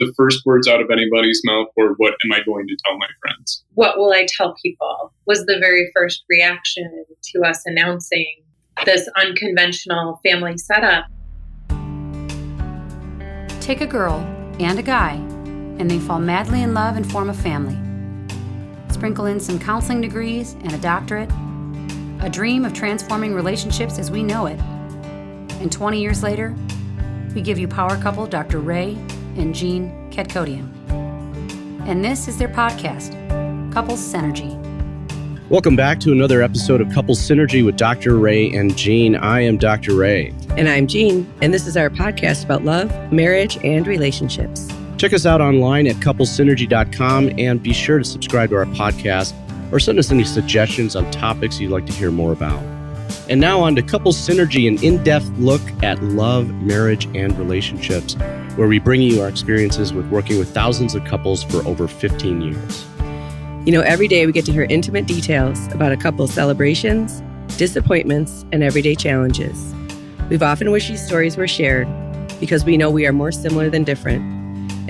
the first words out of anybody's mouth were, what am I going to tell my friends? What will I tell people was the very first reaction to us announcing this unconventional family setup. Take a girl and a guy, and they fall madly in love and form a family. Sprinkle in some counseling degrees and a doctorate, a dream of transforming relationships as we know it. And 20 years later, we give you power couple Dr. Ray and Jean Katkodian. And this is their podcast, Couples Synergy. Welcome back to another episode of Couples Synergy with Dr. Ray and Jean. I am Dr. Ray. And I'm Jean, and this is our podcast about love, marriage, and relationships. Check us out online at couplessynergy.com and be sure to subscribe to our podcast or send us any suggestions on topics you'd like to hear more about. And now on to Couples Synergy, an in-depth look at love, marriage, and relationships, where we bring you our experiences with working with thousands of couples for over 15 years. You know, every day we get to hear intimate details about a couple's celebrations, disappointments, and everyday challenges. We've often wished these stories were shared because we know we are more similar than different.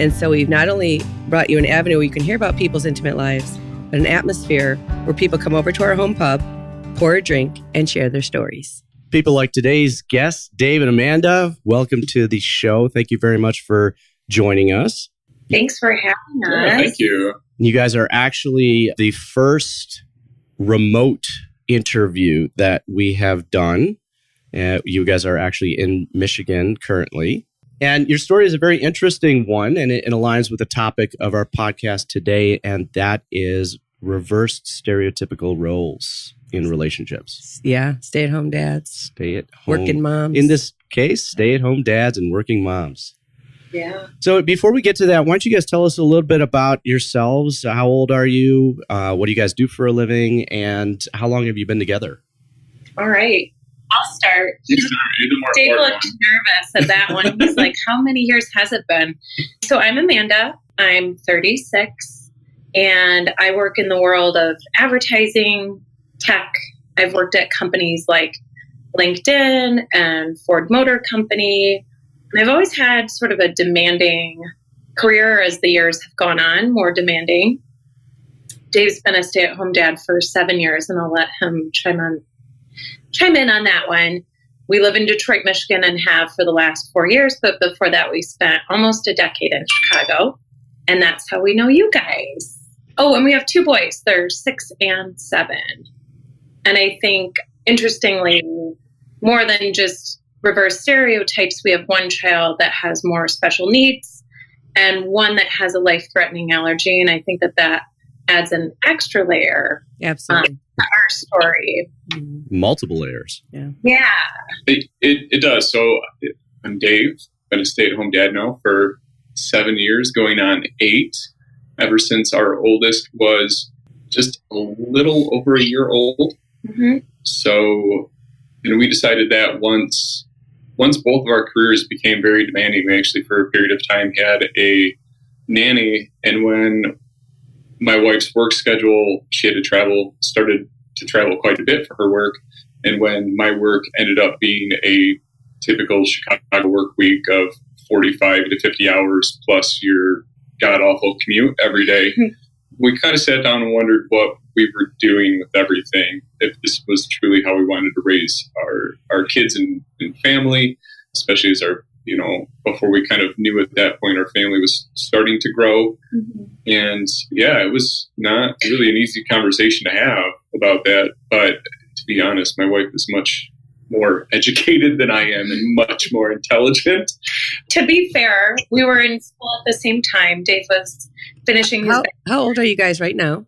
And so we've not only brought you an avenue where you can hear about people's intimate lives, but an atmosphere where people come over to our home pub, pour a drink, and share their stories. People like today's guests, Dave and Amanda, welcome to the show. Thank you very much for joining us. Thanks for having us. Yeah, thank you. You guys are actually the first remote interview that we have done. You guys are actually in Michigan currently. And your story is a very interesting one, and it aligns with the topic of our podcast today, and that is reversed stereotypical roles in relationships. Yeah, stay-at-home dads. Stay-at-home. Working moms. In this case, stay-at-home dads and working moms. Yeah. So before we get to that, why don't you guys tell us a little bit about yourselves? How old are you? What do you guys do for a living? And how long have you been together? All right. I'll start. Dave looked nervous at that one. He's like, how many years has it been? So I'm Amanda. I'm 36, and I work in the world of advertising, tech. I've worked at companies like LinkedIn and Ford Motor Company. And I've always had sort of a demanding career as the years have gone on, more demanding. Dave's been a stay-at-home dad for 7 years, and I'll let him chime in on that one. We live in Detroit, Michigan, and have for the last 4 years, but before that we spent almost a decade in Chicago, and that's how we know you guys. Oh, and we have 2 boys. They're 6 and 7. And I think, interestingly, more than just reverse stereotypes, we have one child that has more special needs and one that has a life-threatening allergy, and I think that adds an extra layer. Absolutely. To our story. Multiple layers. Yeah. It does. So I'm Dave. Been a stay-at-home dad now for 7 years, going on 8, ever since our oldest was just a little over a year old. Mm-hmm. So, we decided that once both of our careers became very demanding, we actually for a period of time had a nanny. And when my wife's work schedule, she had started to travel quite a bit for her work. And when my work ended up being a typical Chicago work week of 45 to 50 hours plus your god-awful commute every day, we kind of sat down and wondered what we were doing with everything, if this was truly how we wanted to raise our kids and family, especially as before we kind of knew at that point our family was starting to grow. Mm-hmm. And yeah, it was not really an easy conversation to have about that. But to be honest, my wife is much more educated than I am and much more intelligent. To be fair, we were in school at the same time. Dave was finishing his... How old are you guys right now?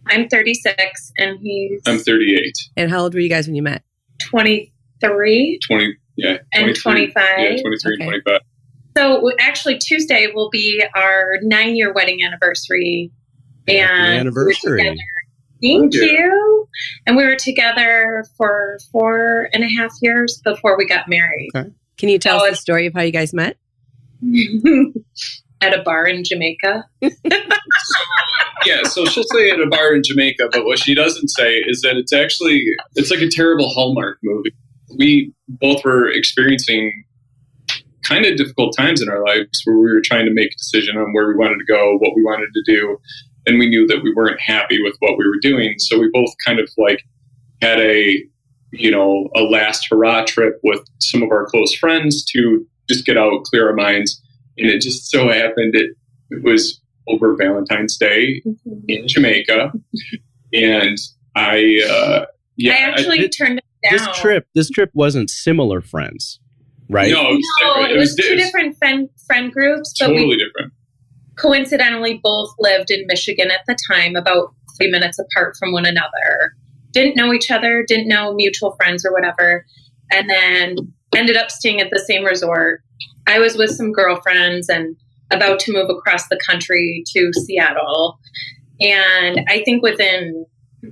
I'm 36 and I'm 38. And how old were you guys when you met? 23. 20, yeah. And 25. Yeah, 23 Okay. and 25. So actually Tuesday will be our 9-year wedding anniversary. And Happy anniversary. Thank you. And we were together for 4.5 years before we got married. Okay. Can you tell us the story of how you guys met? At a bar in Jamaica. Yeah, so she'll say at a bar in Jamaica, but what she doesn't say is that it's like a terrible Hallmark movie. We both were experiencing kind of difficult times in our lives where we were trying to make a decision on where we wanted to go, what we wanted to do. And we knew that we weren't happy with what we were doing. So we both kind of like had a last hurrah trip with some of our close friends to just get out, clear our minds. And it just so happened it was over Valentine's Day in Jamaica. And I actually turned it down. This trip wasn't similar friends, right? No, it was two different friend groups. But totally different. Coincidentally, both lived in Michigan at the time, about 3 minutes apart from one another. Didn't know each other, didn't know mutual friends or whatever. And then ended up staying at the same resort. I was with some girlfriends and about to move across the country to Seattle. And I think within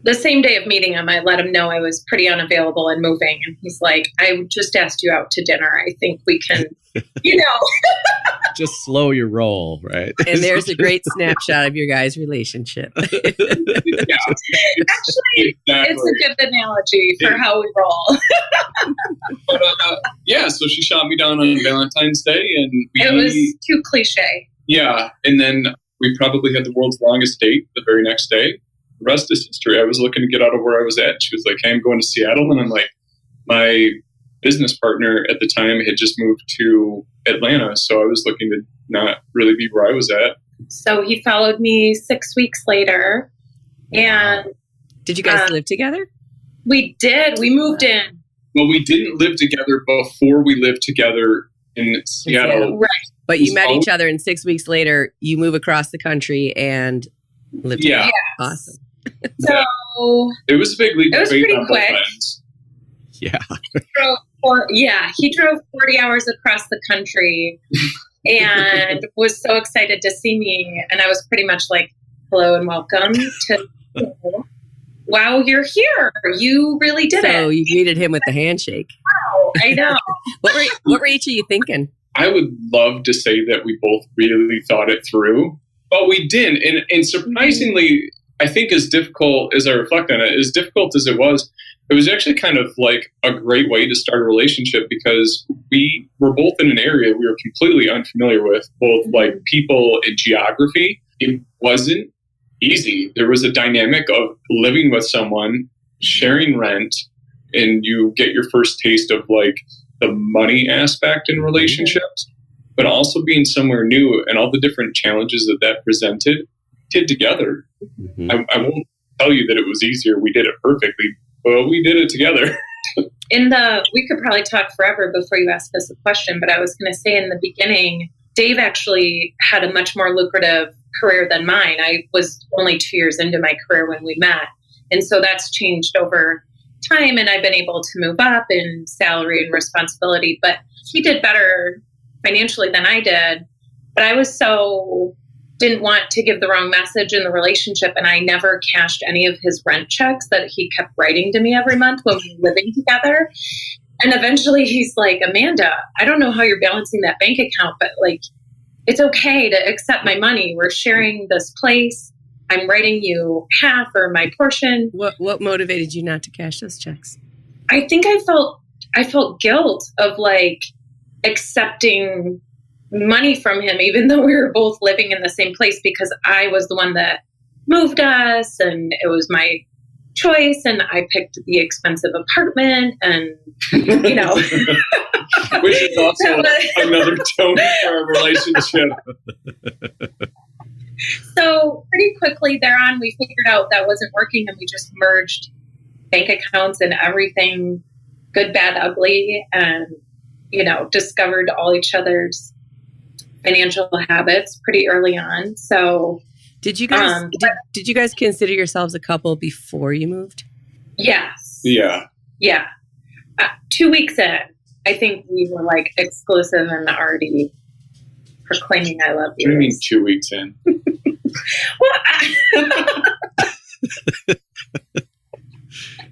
the same day of meeting him, I let him know I was pretty unavailable and moving. And he's like, I just asked you out to dinner. I think we can, just slow your roll, right? And there's a great snapshot of your guys' relationship. Actually, it's a good analogy for how we roll. But, so she shot me down on Valentine's Day. And it was too cliche. Yeah. And then we probably had the world's longest date the very next day. The rest is history. I was looking to get out of where I was at. She was like, hey, I'm going to Seattle. And I'm like, my business partner at the time had just moved to Atlanta. So I was looking to not really be where I was at. So he followed me 6 weeks later. And did you guys live together? We did. We moved in. Well, we didn't live together before we lived together in Seattle. Right. But you met each other, and 6 weeks later, you move across the country and lived together. Yeah. Awesome. So it was a big leap of faith on both ends. Yeah. He drove 40 hours across the country and was so excited to see me. And I was pretty much like, hello and welcome to, wow, you're here. You really did it. So you greeted him with the handshake. Wow, I know. What were each of you thinking? I would love to say that we both really thought it through, but we didn't. And surprisingly, I think as difficult as I reflect on it, as difficult as it was actually kind of like a great way to start a relationship because we were both in an area we were completely unfamiliar with, both like people and geography. It wasn't easy. There was a dynamic of living with someone, sharing rent, and you get your first taste of like the money aspect in relationships, but also being somewhere new and all the different challenges that presented did together. Mm-hmm. I won't tell you that it was easier. We did it perfectly, but we did it together. We could probably talk forever before you ask us a question, but I was going to say in the beginning, Dave actually had a much more lucrative career than mine. I was only 2 years into my career when we met. And so that's changed over time, and I've been able to move up in salary and responsibility, but he did better financially than I did. But I was didn't want to give the wrong message in the relationship, and I never cashed any of his rent checks that he kept writing to me every month when we were living together. And eventually he's like, Amanda, I don't know how you're balancing that bank account, but like, it's okay to accept my money. We're sharing this place. I'm writing you half or my portion. What motivated you not to cash those checks? I think I felt guilt of like accepting money from him, even though we were both living in the same place, because I was the one that moved us and it was my choice and I picked the expensive apartment and, which is also another tone for our relationship. So pretty quickly thereon, we figured out that wasn't working and we just merged bank accounts and everything, good, bad, ugly, and, discovered all each other's financial habits pretty early on. So did you guys did you guys consider yourselves a couple before you moved? Yes. Yeah. 2 weeks in, I think we were like exclusive and already proclaiming I love you. What do you mean 2 weeks in?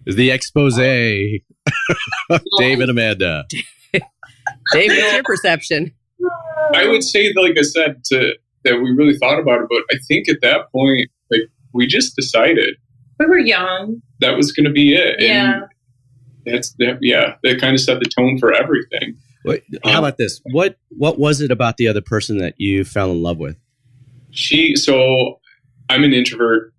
The expose. Dave and Amanda. Dave, what's your perception? I would say, like I said, that we really thought about it, but I think at that point, like we just decided we were young. That was going to be it. Yeah. And that kind of set the tone for everything. How about this? What was it about the other person that you fell in love with? So I'm an introvert.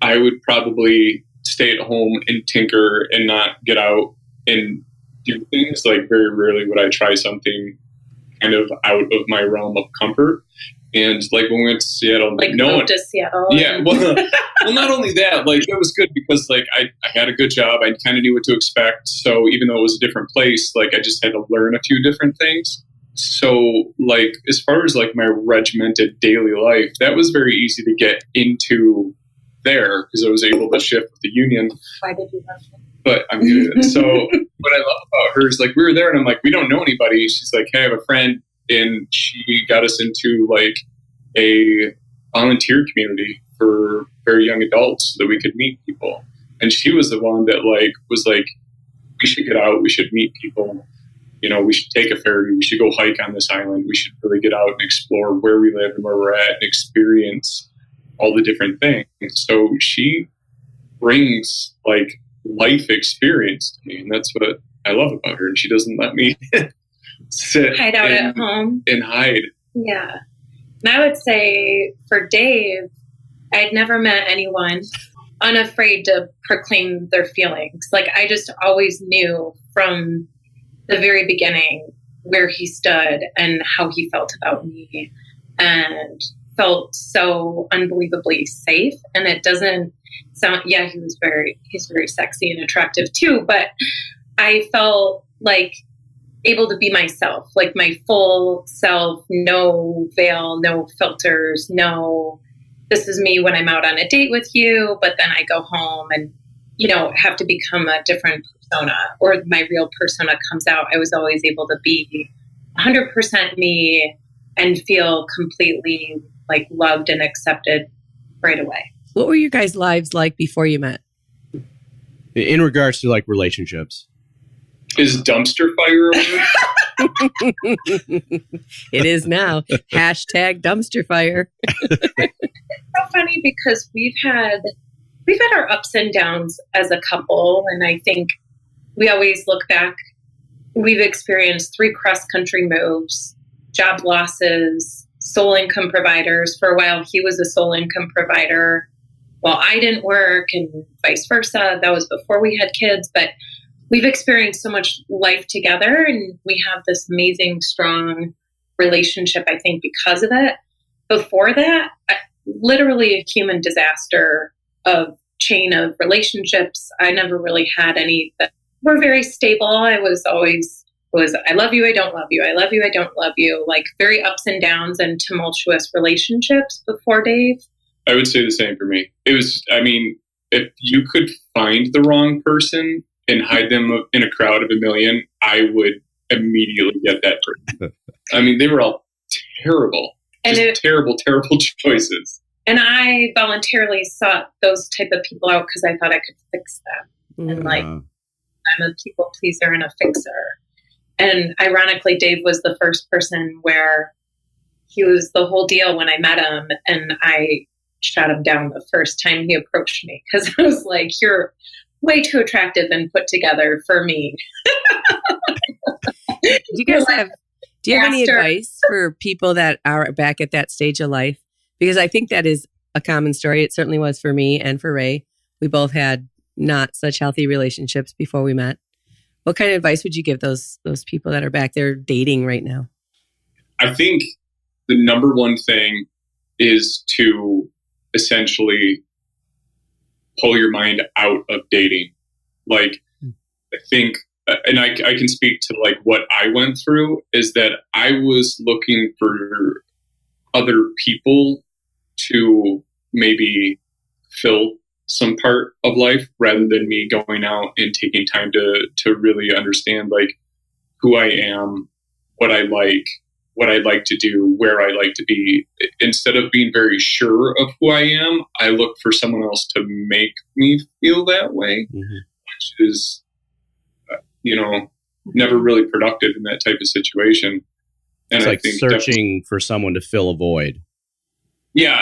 I would probably stay at home and tinker and not get out and do things. Like very rarely would I try something kind of out of my realm of comfort. And like when we went to Seattle, like moved to Seattle. Yeah, well, not only that, like it was good because like I had a good job. I kind of knew what to expect. So even though it was a different place, like I just had to learn a few different things. So like as far as like my regimented daily life, that was very easy to get into there because I was able to shift with the union. Why did you love it? But I mean, so what I love about her is like we were there and I'm like, we don't know anybody. She's like, hey, I have a friend. And she got us into like a volunteer community for very young adults so that we could meet people. And she was the one that like was like, we should get out. We should meet people. You know, we should take a ferry. We should go hike on this island. We should really get out and explore where we live and where we're at and experience all the different things. So she brings like life experience to me. And that's what I love about her. And she doesn't let me hide out at home and hide. Yeah. And I would say for Dave, I'd never met anyone unafraid to proclaim their feelings. Like I just always knew from the very beginning where he stood and how he felt about me and felt so unbelievably safe. And it doesn't sound, yeah, he's very sexy and attractive too, but I felt like able to be myself, like my full self, no veil, no filters, no, this is me when I'm out on a date with you, but then I go home and, you know, have to become a different persona or my real persona comes out. I was always able to be 100% me and feel completely like loved and accepted right away. What were your guys' lives like before you met? In regards to like relationships. Is dumpster fire over? It is now. Hashtag dumpster fire. It's so funny because we've had our ups and downs as a couple. And I think we always look back. We've experienced 3 cross-country moves, job losses, sole income providers. For a while, he was a sole income provider while I didn't work and vice versa. That was before we had kids. But we've experienced so much life together and we have this amazing, strong relationship, I think, because of it. Before that, literally a human disaster of chain of relationships. I never really had any that were very stable. I was always I love you, I don't love you. I love you, I don't love you. Like very ups and downs and tumultuous relationships before Dave. I would say the same for me. It was, I mean, if you could find the wrong person and hide them in a crowd of a million, I would immediately get that person. I mean, they were all terrible. Just terrible choices. And I voluntarily sought those type of people out because I thought I could fix them. And like, I'm a people pleaser and a fixer. And ironically, Dave was the first person where he was the whole deal when I met him. And I shot him down the first time he approached me because I was like, you're way too attractive and put together for me. Do you guys have any advice for people that are back at that stage of life? Because I think that is a common story. It certainly was for me and for Ray. We both had not such healthy relationships before we met. What kind of advice would you give those people that are back there dating right now? I think the number one thing is to essentially pull your mind out of dating. Like, I think, and I can speak to like what I went through, is that I was looking for other people to maybe fill some part of life rather than me going out and taking time to really understand like who I am, what I like to do, where I like to be. Instead of being very sure of who I am, I look for someone else to make me feel that way, which is, never really productive in that type of situation. And it's like searching for someone to fill a void. Yeah,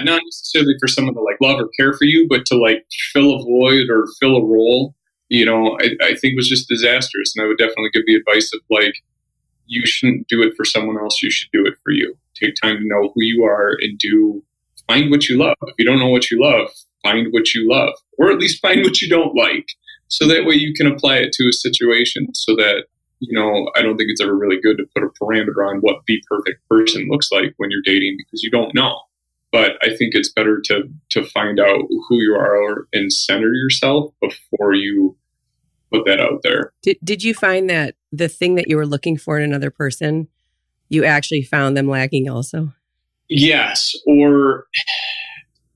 not necessarily for someone to like love or care for you, but to like fill a void or fill a role, I think was just disastrous. And I would definitely give the advice of like, you shouldn't do it for someone else. You should do it for you. Take time to know who you are and find what you love. If you don't know what you love, find what you love, or at least find what you don't like. So that way you can apply it to a situation so that, I don't think it's ever really good to put a parameter on what the perfect person looks like when you're dating, because you don't know. But I think it's better to find out who you are and center yourself before you put that out there. Did you find that the thing that you were looking for in another person, you actually found them lacking also? Yes, or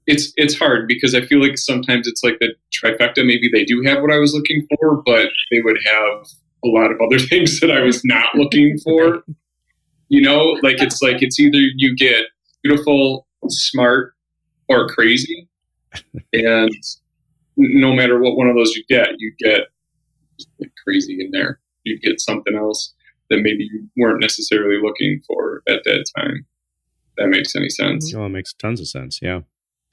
it's hard because I feel like sometimes it's like the trifecta. Maybe they do have what I was looking for, but they would have a lot of other things that I was not looking for. It's either you get beautiful, smart, or crazy, and no matter what one of those you get crazy in there. You get something else that maybe you weren't necessarily looking for at that time. That makes any sense? Oh, it makes tons of sense. Yeah.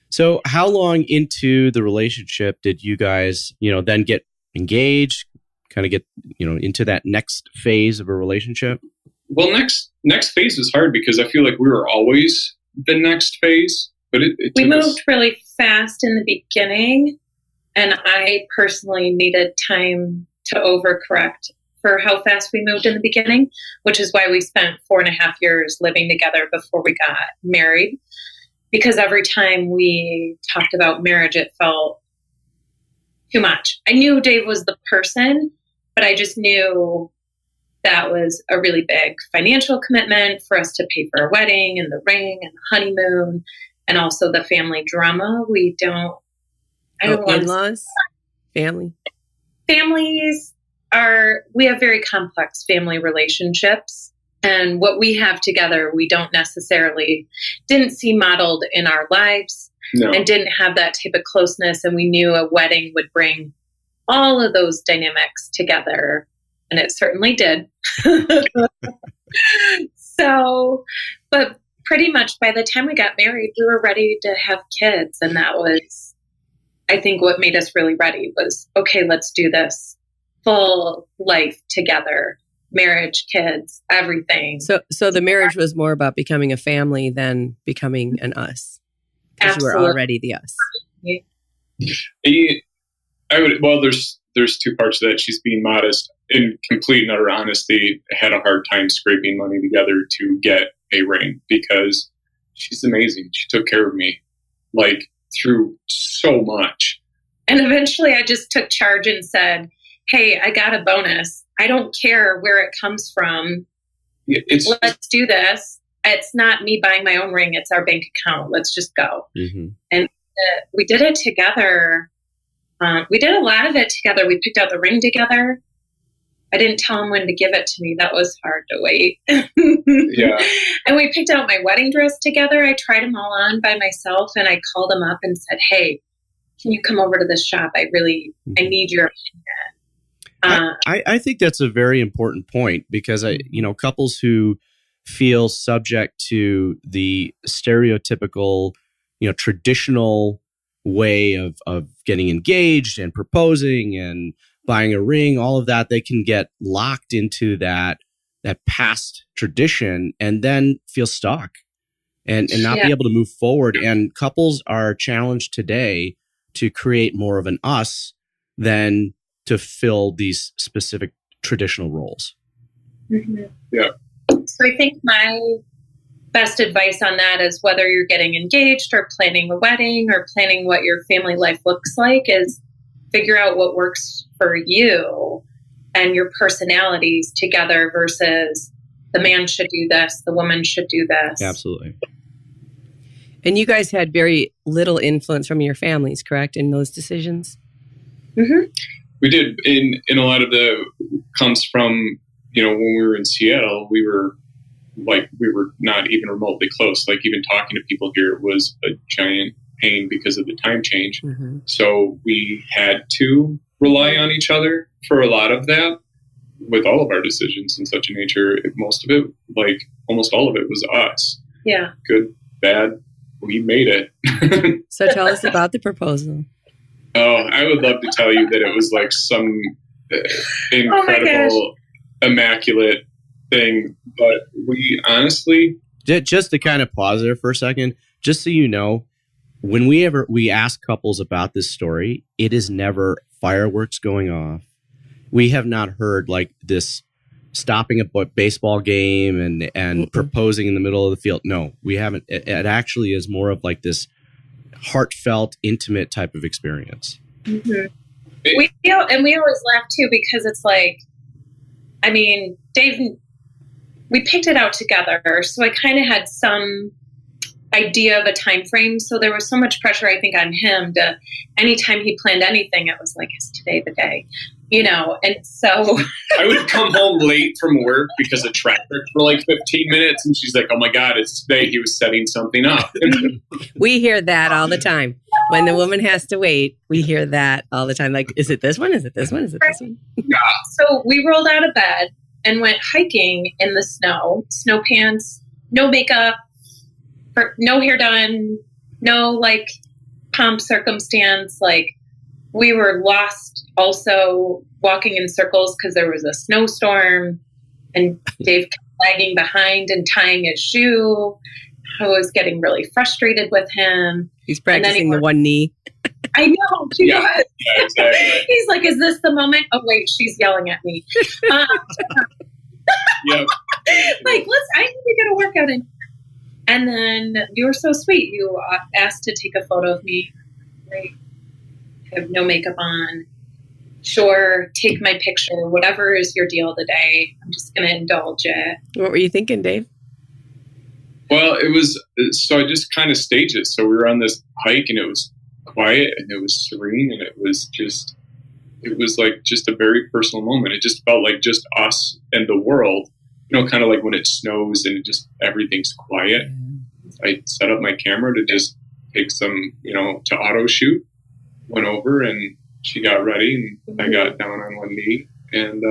So how long into the relationship did you guys, then get engaged, kind of get, into that next phase of a relationship? Well, next phase was hard because I feel like we were always the next phase, but we moved really fast in the beginning, and I personally needed time to overcorrect for how fast we moved in the beginning, which is why we spent 4.5 years living together before we got married. Because every time we talked about marriage, it felt too much. I knew Dave was the person, but I just knew that was a really big financial commitment for us to pay for a wedding and the ring and the honeymoon, and also the family drama. We don't in-laws, families we have very complex family relationships, and what we have together, we didn't see modeled in our lives. No. And didn't have that type of closeness. And we knew a wedding would bring all of those dynamics together. And it certainly did. But pretty much by the time we got married, we were ready to have kids. And that was, I think, what made us really ready was, okay, let's do this full life together. Marriage, kids, everything. So the marriage was more about becoming a family than becoming an us. Because you were already the us. There's two parts to that. She's being modest. In complete and utter honesty, had a hard time scraping money together to get a ring because she's amazing. She took care of me, through so much. And eventually I just took charge and said, hey, I got a bonus. I don't care where it comes from. Let's do this. It's not me buying my own ring. It's our bank account. Let's just go. Mm-hmm. And we did it together. We did a lot of it together. We picked out the ring together. I didn't tell him when to give it to me. That was hard to wait. Yeah. And we picked out my wedding dress together. I tried them all on by myself, and I called him up and said, hey, can you come over to this shop? I need your opinion. I think that's a very important point because couples who feel subject to the stereotypical, traditional way of getting engaged and proposing and buying a ring, all of that, they can get locked into that past tradition and then feel stuck and not be able to move forward. And couples are challenged today to create more of an us than to fill these specific traditional roles. Mm-hmm. Yeah. So I think my best advice on that is whether you're getting engaged or planning a wedding or planning what your family life looks like is figure out what works for you and your personalities together versus the man should do this, the woman should do this. Absolutely. And you guys had very little influence from your families, correct, in those decisions? Mm-hmm. We did. In a lot of the comes from, when we were in Seattle, we were not even remotely close. Even talking to people here was a giant pain because of the time change. Mm-hmm. So we had to rely on each other for a lot of that with all of our decisions in such a nature. Most of it, almost all of it was us. Yeah. Good, bad, we made it. So tell us about the proposal. Oh, I would love to tell you that it was some incredible, immaculate thing. But we honestly, just to kind of pause there for a second, just so you know, when we ask couples about this story, it is never fireworks going off. We have not heard like this stopping a baseball game and proposing in the middle of the field. No, we haven't. It actually is more of like this heartfelt, intimate type of experience. Mm-hmm. We always laugh too, because it's like, I mean, Dave, we picked it out together, so I kind of had some idea of a time frame. So there was so much pressure, I think, on him to, anytime he planned anything, it was like, is today the day? You know, and so I would come home late from work because of traffic for like 15 minutes, and she's like, "Oh my God, it's today." He was setting something up. We hear that all the time. When the woman has to wait, we hear that all the time. Like, is it this one? Is it this one? Is it this one? Yeah. So we rolled out of bed and went hiking in the snow pants, no makeup, no hair done, no like pomp circumstance. Like, we were lost, also walking in circles because there was a snowstorm, and Dave kept lagging behind and tying his shoe. I was getting really frustrated with him. He's practicing the one knee. I know. Yeah, exactly. He's like, is this the moment? Oh, wait, she's yelling at me. Yep. Like, I need to get a workout in. And then you were so sweet. You asked to take a photo of me. Great. I have no makeup on. Sure, take my picture. Whatever is your deal today. I'm just going to indulge it. What were you thinking, Dave? Well, so I just kind of staged it. So we were on this hike, and it was quiet, and it was serene, and it was like just a very personal moment. It just felt like just us and the world, you know, kind of like when it snows and everything's quiet. I set up my camera to just take some, you know, to auto shoot. Went over, and she got ready, and I got down on one knee. And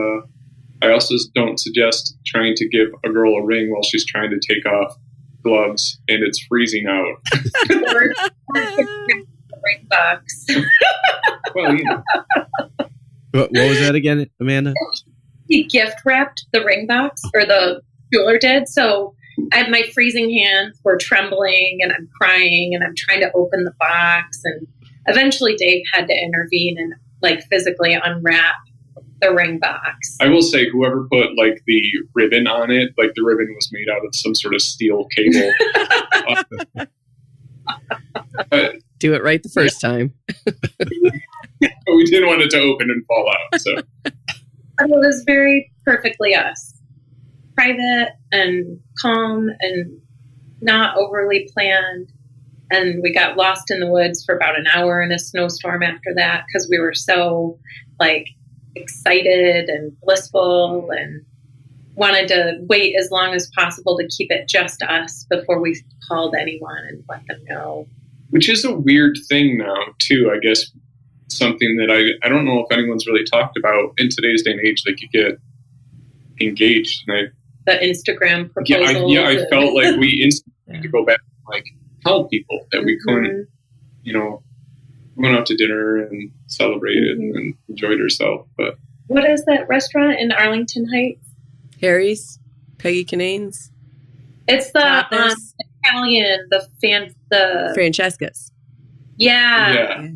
I also don't suggest trying to give a girl a ring while she's trying to take off gloves and it's freezing out. Ring box. Well, you know. What was that again, Amanda? He gift wrapped the ring box, or the jeweler did. So my freezing hands were trembling, and I'm crying, and I'm trying to open the box, and eventually Dave had to intervene and like physically unwrap the ring box. I will say, whoever put like the ribbon on it, like the ribbon was made out of some sort of steel cable. Do it right the first time. We didn't want it to open and fall out. So It was very perfectly us. Private and calm and not overly planned. And we got lost in the woods for about an hour in a snowstorm after that, because we were so like excited and blissful and wanted to wait as long as possible to keep it just us before we called anyone and let them know. Which is a weird thing now, too. I guess something that I don't know if anyone's really talked about in today's day and age. Like, you get engaged, and The Instagram proposals. I felt like we instantly had to go back and like tell people that we couldn't, you know, went out to dinner and celebrated and enjoyed herself. But what is that restaurant in Arlington Heights? Harry's, Peggy Canane's. It's the Italian, the Francesca's. Yeah.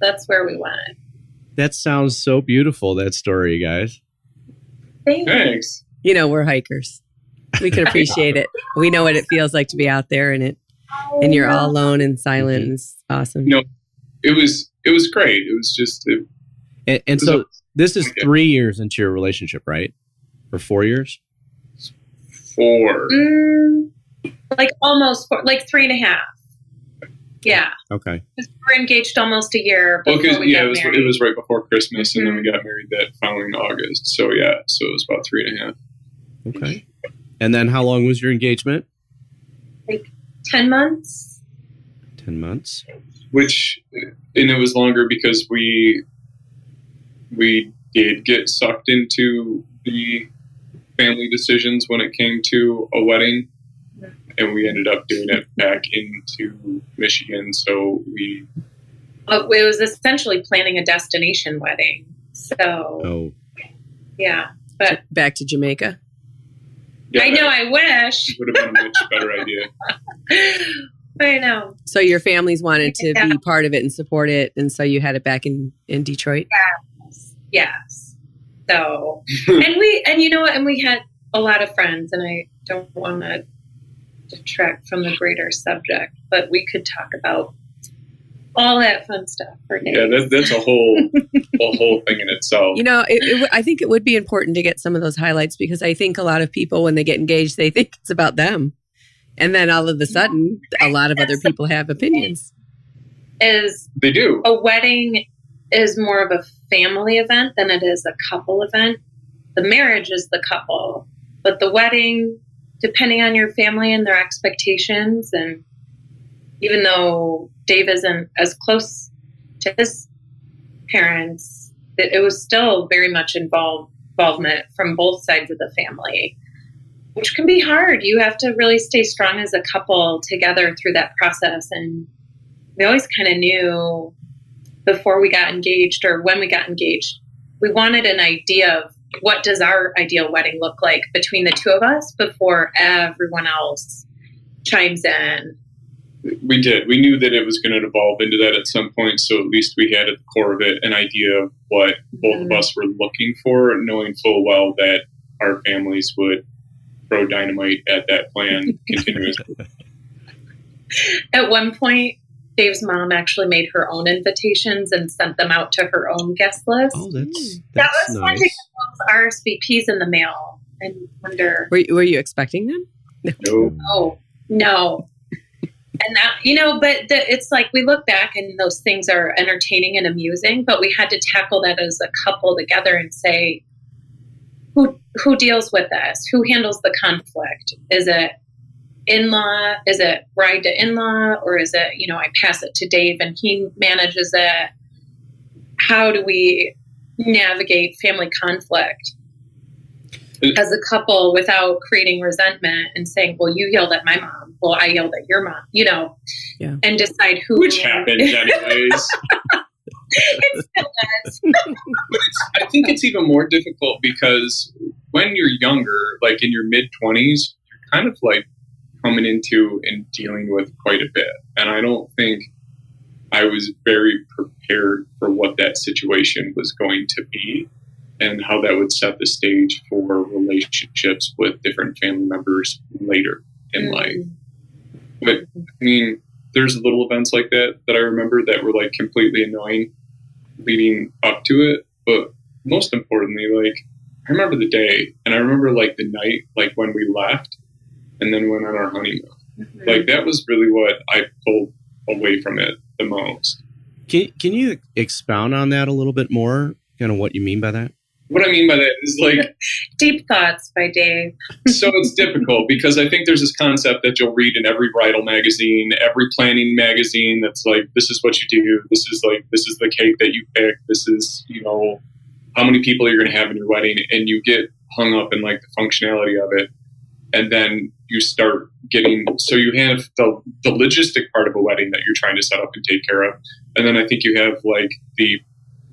That's where we went. That sounds so beautiful, that story, guys. Thanks. You know, we're hikers. We can appreciate it. We know what it feels like to be out there and you're all alone and silent. And it's awesome. No, it was great. It was just so this is 3 years into your relationship, right? Or 4 years? 4. Like almost 4, like 3.5. Yeah. Okay. We were engaged almost a year before we got married. It was right before Christmas, and then we got married that following August. So it was about 3.5. Okay. And then how long was your engagement? Like 10 months. 10 months. And it was longer because we did get sucked into the family decisions when it came to a wedding. And we ended up doing it back into Michigan. So it was essentially planning a destination wedding. So, yeah. But back to Jamaica. Yeah, I know, I wish. It would have been a much better idea. I know. So your families wanted to be part of it and support it, and so you had it back in Detroit? Yes. So, and you know what? And we had a lot of friends, and I don't want to detract from the greater subject, but we could talk about all that fun stuff for days. Yeah, that's a whole thing in itself. You know, I think it would be important to get some of those highlights, because I think a lot of people, when they get engaged, they think it's about them. And then all of a sudden, a lot of other people have opinions. They do. A wedding is more of a family event than it is a couple event. The marriage is the couple, but the wedding, depending on your family and their expectations, and even though Dave isn't as close to his parents, it was still very much involvement from both sides of the family, which can be hard. You have to really stay strong as a couple together through that process. And we always kind of knew before we got engaged, or when we got engaged, we wanted an idea of what does our ideal wedding look like between the two of us before everyone else chimes in. We did. We knew that it was going to evolve into that at some point, so at least we had at the core of it an idea of what both of us were looking for, knowing full well that our families would throw dynamite at that plan continuously. At one point, Dave's mom actually made her own invitations and sent them out to her own guest list. Oh, that's that was nice. fun to get those RSVPs in the mail and wonder. Were you expecting them? No. Oh, no. And that, you know, but it's like we look back and those things are entertaining and amusing, but we had to tackle that as a couple together and say, who deals with this? Who handles the conflict? Is it in-law? Is it bride to in-law? Or is it, you know, I pass it to Dave and he manages it? How do we navigate family conflict as a couple without creating resentment and saying, well, you yelled at my mom. Well, I yelled at your mom, you know, and decide who. Which happens anyways. It still does. But I think it's even more difficult because when you're younger, like in your mid-20s, you're kind of like coming into and dealing with quite a bit. And I don't think I was very prepared for what that situation was going to be and how that would set the stage for relationships with different family members later in life. But I mean, there's little events like that I remember that were like completely annoying leading up to it. But most importantly, like I remember the day and I remember like the night, like when we left and then went on our honeymoon. Mm-hmm. Like that was really what I pulled away from it the most. Can you expound on that a little bit more? Kind of what you mean by that? What I mean by that is like Deep Thoughts by Dave. So it's difficult because I think there's this concept that you'll read in every bridal magazine, every planning magazine that's like, this is what you do. This is the cake that you pick. This is, you know, how many people you're going to have in your wedding. And you get hung up in like the functionality of it. And then you start getting, so you have the logistic part of a wedding that you're trying to set up and take care of. And then I think you have like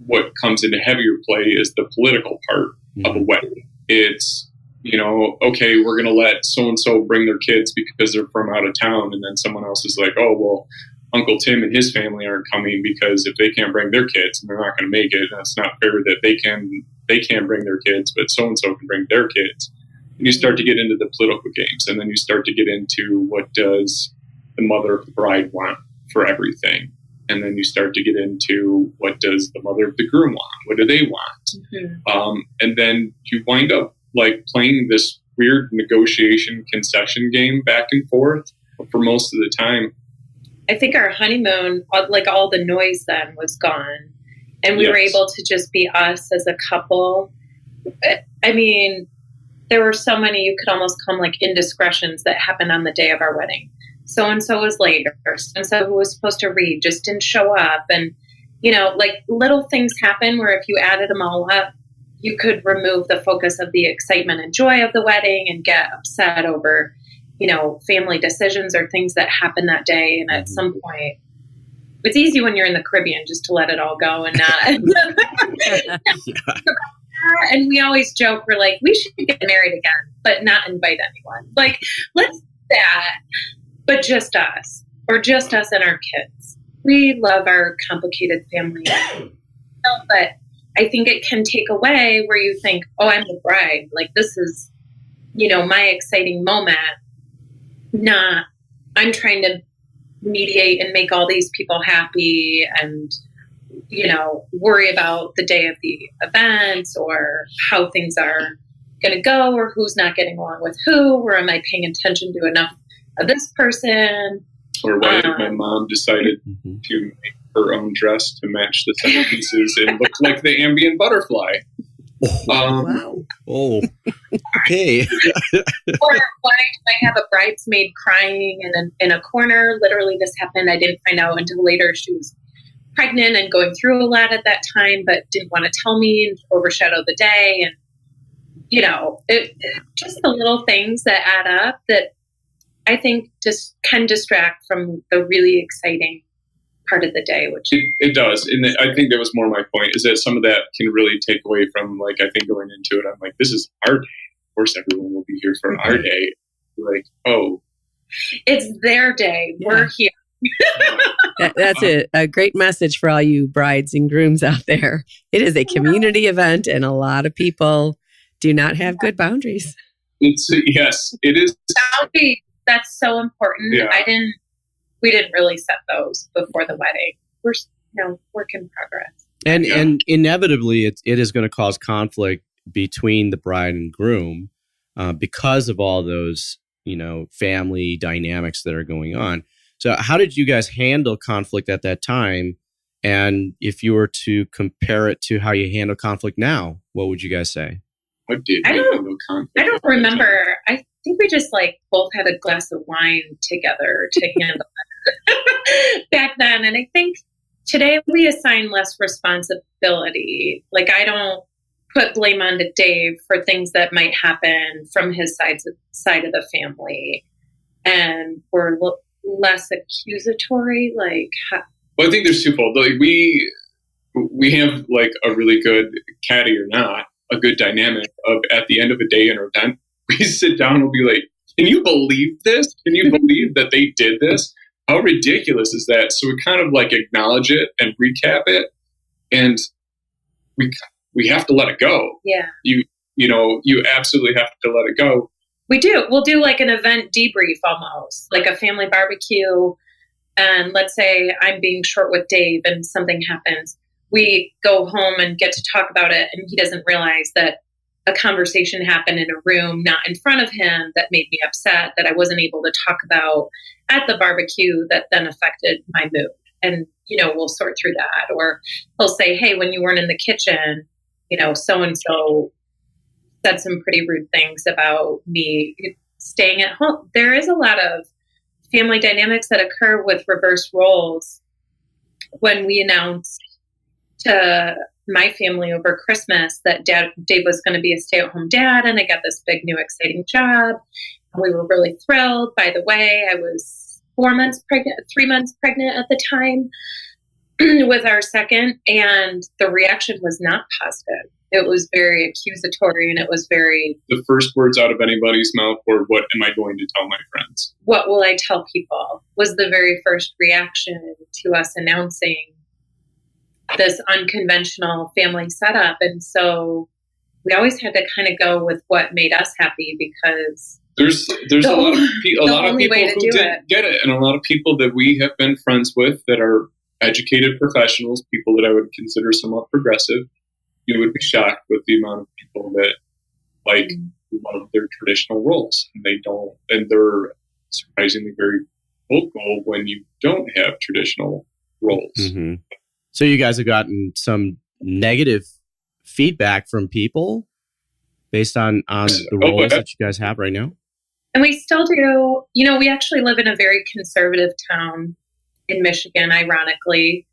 what comes into heavier play is the political part of a wedding. It's, you know, okay, we're going to let so-and-so bring their kids because they're from out of town. And then someone else is like, oh, well, Uncle Tim and his family aren't coming because if they can't bring their kids and they're not going to make it, that's not fair that they can bring their kids, but so-and-so can bring their kids. And you start to get into the political games. And then you start to get into what does the mother of the bride want for everything. And then you start to get into what does the mother of the groom want? What do they want? Mm-hmm. And then you wind up like playing this weird negotiation concession game back and forth for most of the time. I think our honeymoon, like all the noise then was gone. And we were able to just be us as a couple. I mean, there were so many, you could almost call them like indiscretions that happened on the day of our wedding. So-and-so was late, or so-and-so who was supposed to read just didn't show up. And, you know, like little things happen where if you added them all up, you could remove the focus of the excitement and joy of the wedding and get upset over, you know, family decisions or things that happened that day. And at some point, it's easy when you're in the Caribbean just to let it all go and not And we always joke, we're like, we should get married again, but not invite anyone. Like, let's do that, but just us, or just us and our kids. We love our complicated family. But I think it can take away where you think, oh, I'm the bride. Like, this is, my exciting moment. Not, I'm trying to mediate and make all these people happy and, worry about the day of the event or how things are going to go or who's not getting along with who, or am I paying attention to enough of this person? Or why did my mom decided to make her own dress to match the centerpieces and look like the ambient butterfly? Wow. Oh, okay. Or why do I have a bridesmaid crying in a corner? Literally, this happened. I didn't find out until later. She was pregnant and going through a lot at that time, but didn't want to tell me and overshadow the day. And, just the little things that add up that I think just can distract from the really exciting part of the day, which it does. And I think that was more my point, is that some of that can really take away from, like, I think going into it, I'm like, this is our day. Of course, everyone will be here for our day. Like, oh, it's their day. Yeah. We're here. That's a great message for all you brides and grooms out there. It is a community event, and a lot of people do not have good boundaries. Yes, it is. Boundaries. That's so important. Yeah. We didn't really set those before the wedding. We're work in progress. And inevitably, it is going to cause conflict between the bride and groom because of all those, family dynamics that are going on. So how did you guys handle conflict at that time? And if you were to compare it to how you handle conflict now, what would you guys say? What did I don't remember. I think we just both had a glass of wine together to handle it back then. And I think today we assign less responsibility. Like, I don't put blame on to Dave for things that might happen from his side of the family. And we're less accusatory. Well, I think there's twofold. Like, we have a really good, catty or not, a good dynamic of, at the end of a day in our event, we sit down and we'll be like, can you believe this? Can you believe that they did this? How ridiculous is that? So we kind of acknowledge it and recap it, and we have to let it go. Yeah. You absolutely have to let it go. We do. We'll do an event debrief almost, like a family barbecue. And let's say I'm being short with Dave and something happens. We go home and get to talk about it, and he doesn't realize that a conversation happened in a room not in front of him that made me upset, that I wasn't able to talk about at the barbecue, that then affected my mood. And, we'll sort through that. Or he'll say, hey, when you weren't in the kitchen, so-and-so said some pretty rude things about me staying at home. There is a lot of family dynamics that occur with reverse roles. When we announced to my family over Christmas that Dave was going to be a stay-at-home dad, and I got this big new exciting job, and we were really thrilled. By the way, I was 3 months pregnant at the time with our second, and the reaction was not positive. It was very accusatory, and it was very... The first words out of anybody's mouth were, what am I going to tell my friends? What will I tell people? Was the very first reaction to us announcing this unconventional family setup. And so we always had to kind of go with what made us happy, because there's a lot of people who didn't get it, and a lot of people that we have been friends with that are educated professionals, people that I would consider somewhat progressive. You would be shocked with the amount of people that one of their traditional roles, and they don't, and they're surprisingly very vocal when you don't have traditional roles. Mm-hmm. So you guys have gotten some negative feedback from people based on the roles that you guys have right now? And we still do. We actually live in a very conservative town in Michigan, ironically.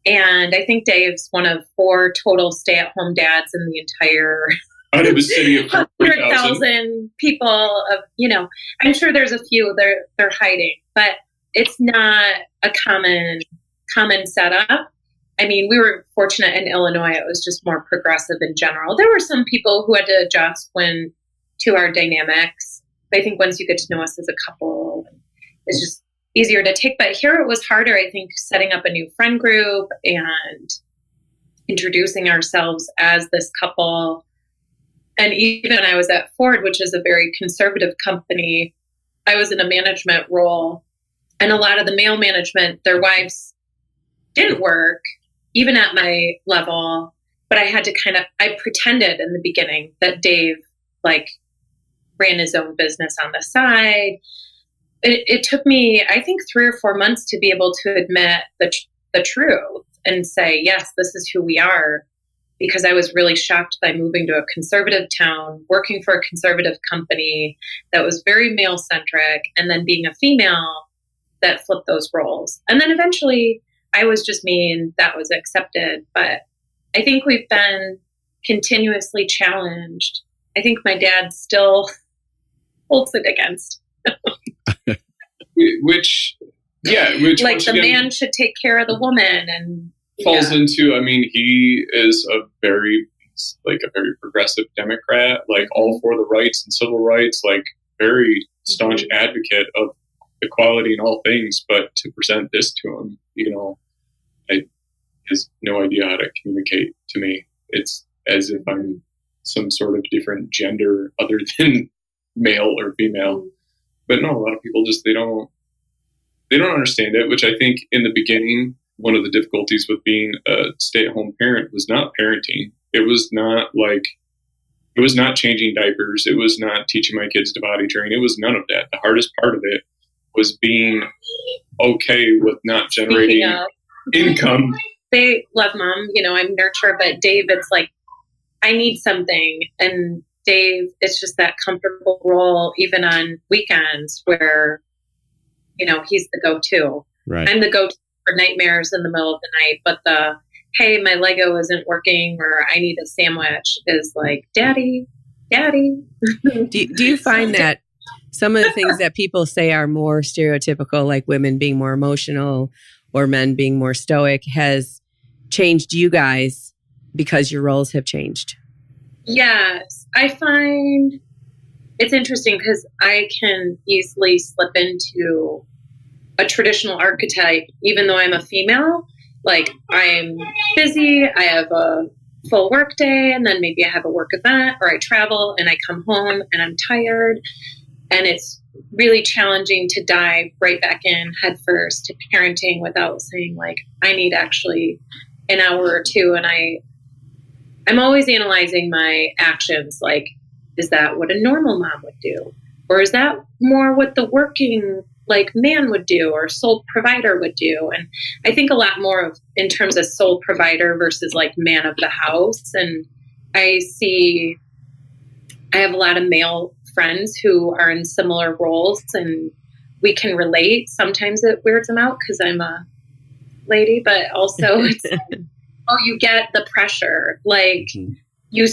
And I think Dave's one of 4 total stay-at-home dads in the entire... Out of a city of 100,000 people. I'm sure there's a few they're hiding, but it's not a common setup. I mean, we were fortunate in Illinois. It was just more progressive in general. There were some people who had to adjust to our dynamics. But I think once you get to know us as a couple, it's just easier to take. But here it was harder, I think, setting up a new friend group and introducing ourselves as this couple. And even when I was at Ford, which is a very conservative company, I was in a management role. And a lot of the male management, their wives didn't work, even at my level. But I had to I pretended in the beginning that Dave ran his own business on the side. It took me, I think, 3 or 4 months to be able to admit the truth and say, yes, this is who we are. Because I was really shocked by moving to a conservative town, working for a conservative company that was very male-centric, and then being a female that flipped those roles. And then eventually I was just me, and that was accepted. But I think we've been continuously challenged. I think my dad still holds it against. which like the man should take care of the woman, and falls into, I mean, he is a very progressive Democrat, all for the rights and civil rights, very staunch advocate of equality in all things. But to present this to him, I has no idea how to communicate to me. It's as if I'm some sort of different gender other than male or female. But no, a lot of people just, they don't understand it, which I think in the beginning, one of the difficulties with being a stay-at-home parent was not parenting. It was not changing diapers. It was not teaching my kids to potty train. It was none of that. The hardest part of it was being okay with not generating income. They love mom, I'm nurturer, but Dave, it's I need something. And Dave, it's just that comfortable role, even on weekends where, he's the go-to. Right. I'm the go-to for nightmares in the middle of the night, but hey, my Lego isn't working, or I need a sandwich is daddy. Do you find that some of the things that people say are more stereotypical, like women being more emotional or men being more stoic, has changed you guys because your roles have changed? Yes. I find it's interesting because I can easily slip into a traditional archetype, even though I'm a female. I'm busy, I have a full work day, and then maybe I have a work event, or I travel and I come home and I'm tired. And it's really challenging to dive right back in headfirst to parenting without saying I need actually an hour or two. And I'm always analyzing my actions. Is that what a normal mom would do? Or is that more what the working man would do, or sole provider would do? And I think a lot more of in terms of sole provider versus man of the house. And I have a lot of male friends who are in similar roles, and we can relate. Sometimes it weirds them out because I'm a lady, but also it's you get the pressure. You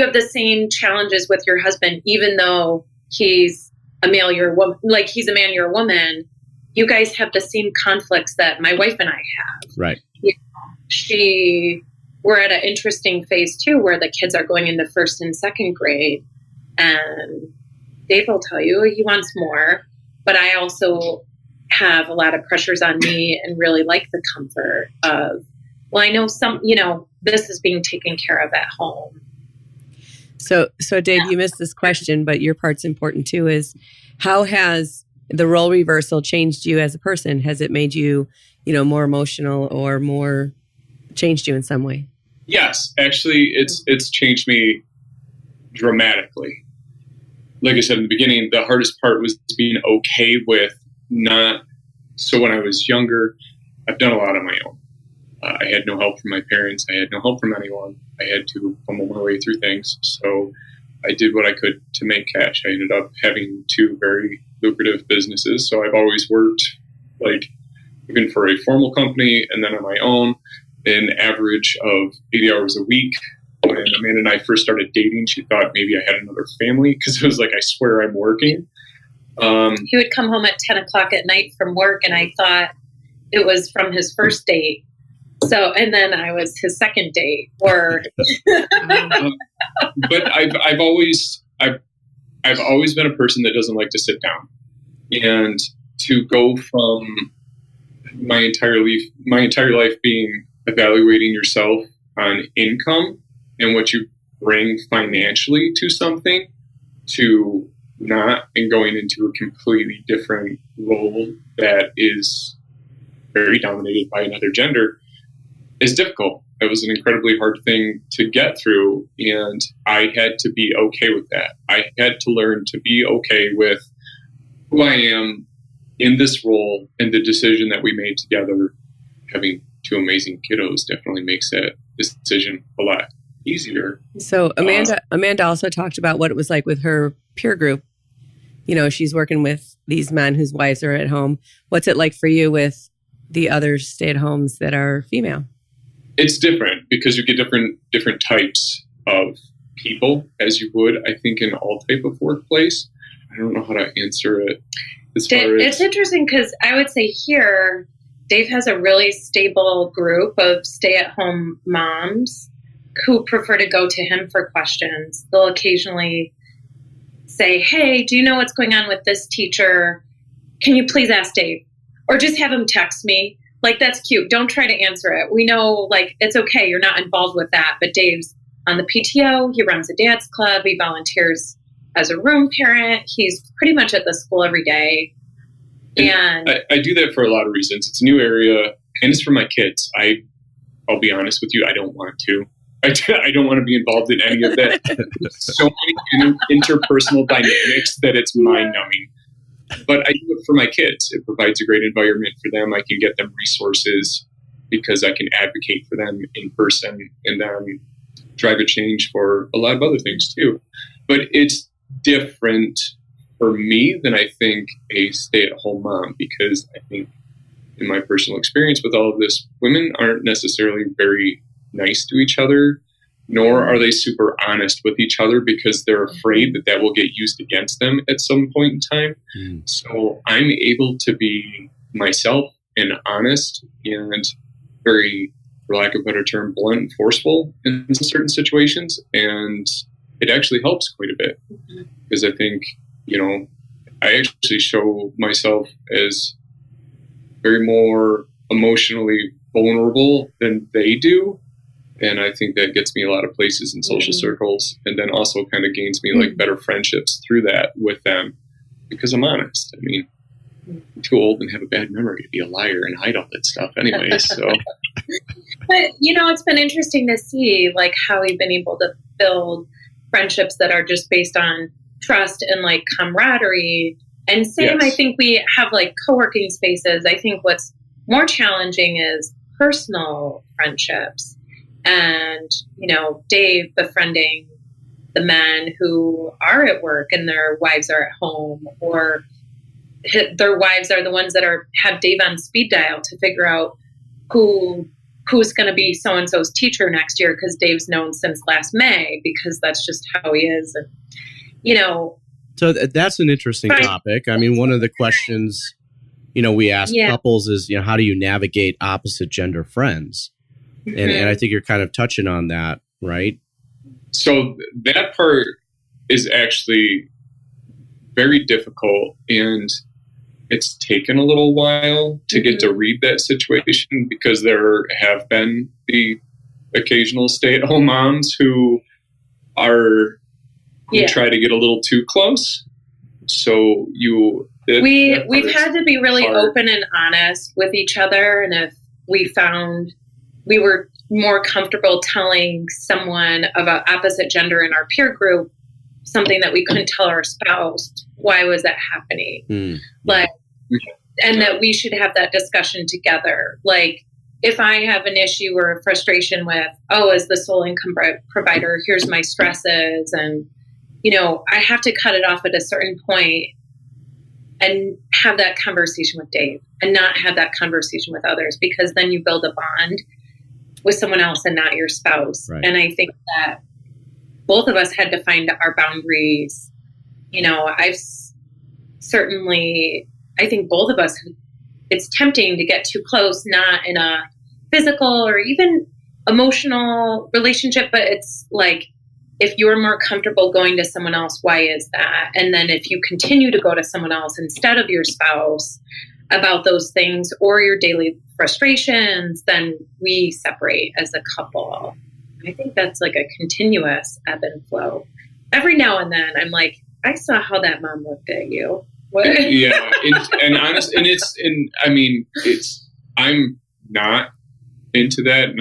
have the same challenges with your husband, even though he's a male, you're a woman. He's a man, you're a woman. You guys have the same conflicts that my wife and I have. Right. We're at an interesting phase too, where the kids are going into 1st and 2nd grade, and Dave will tell you he wants more, but I also have a lot of pressures on me and really like the comfort of, I know this is being taken care of at home. So Dave, you missed this question, but your part's important too, is how has the role reversal changed you as a person? Has it made you, more emotional or more changed you in some way? Yes, actually, it's changed me dramatically. Like I said in the beginning, the hardest part was being okay with not. So when I was younger, I've done a lot on my own. I had no help from my parents. I had no help from anyone. I had to fumble my way through things. So I did what I could to make cash. I ended up having 2 very lucrative businesses. So I've always worked even for a formal company and then on my own, an average of 80 hours a week. When Amanda and I first started dating, she thought maybe I had another family because it was I swear I'm working. He would come home at 10 o'clock at night from work, and I thought it was from his first date. So, and then I was his second date, or. But I've always been a person that doesn't like to sit down, and to go from my entire life being evaluating yourself on income and what you bring financially to something, to not, and going into a completely different role that is very dominated by another gender, is difficult. It was an incredibly hard thing to get through, and I had to be okay with that. I had to learn to be okay with who I am in this role, and the decision that we made together. Having two amazing kiddos definitely makes that decision a lot easier. So Amanda also talked about what it was like with her peer group. You know, she's working with these men whose wives are at home. What's it like for you with the other stay-at-homes that are female? It's different because you get different types of people, as you would, I think, in all type of workplace. I don't know how to answer it. It's interesting because I would say here, Dave has a really stable group of stay-at-home moms who prefer to go to him for questions. They'll occasionally say, hey, do you know what's going on with this teacher? Can you please ask Dave? Or just have him text me. Like, that's cute. Don't try to answer it. We know, like, it's okay. You're not involved with that. But Dave's on the PTO. He runs a dance club. He volunteers as a room parent. He's pretty much at the school every day. And I do that for a lot of reasons. It's a new area, and it's for my kids. I'll be honest with you, I don't want to. I don't want to be involved in any of that. So many interpersonal dynamics that it's mind-numbing. But I do it for my kids. It provides a great environment for them. I can get them resources because I can advocate for them in person, and then drive a change for a lot of other things too. But it's different for me than I think a stay-at-home mom, because I think in my personal experience with all of this, women aren't necessarily very nice to each other, nor are they super honest with each other because they're afraid that that will get used against them at some point in time. So I'm able to be myself and honest and very, for lack of a better term, blunt and forceful in certain situations. And it actually helps quite a bit because I think, I actually show myself as very more emotionally vulnerable than they do. And I think that gets me a lot of places in social circles, and then also kind of gains me like better friendships through that with them because I'm honest. I mean, I'm too old and have a bad memory to be a liar and hide all that stuff anyway. So, but it's been interesting to see like how we've been able to build friendships that are just based on trust and like camaraderie. And same, yes. I think we have like co-working spaces. I think what's more challenging is personal friendships. And, Dave befriending the men who are at work and their wives are at home, or their wives are the ones that have Dave on speed dial to figure out who's going to be so-and-so's teacher next year because Dave's known since last May because that's just how he is. And, So that's an interesting topic. I mean, one of the questions, we ask couples is, how do you navigate opposite gender friends? And I think you're kind of touching on that, right? So that part is actually very difficult, and it's taken a little while to get to read that situation because there have been the occasional stay-at-home moms who try to get a little too close. So we've had to be really open and honest with each other, and if we found we were more comfortable telling someone of an opposite gender in our peer group something that we couldn't tell our spouse, why was that happening? And that we should have that discussion together. Like, if I have an issue or a frustration with, as the sole income provider, here's my stresses, and, I have to cut it off at a certain point and have that conversation with Dave and not have that conversation with others, because then you build a bond with someone else and not your spouse. Right. And I think that both of us had to find our boundaries. I think both of us, it's tempting to get too close, not in a physical or even emotional relationship, but it's like, if you're more comfortable going to someone else, why is that? And then if you continue to go to someone else instead of your spouse about those things or your daily frustrations, then we separate as a couple. I think that's like a continuous ebb and flow. Every now and then I'm like, I saw how that mom looked at you. What? Yeah. I'm not into that, and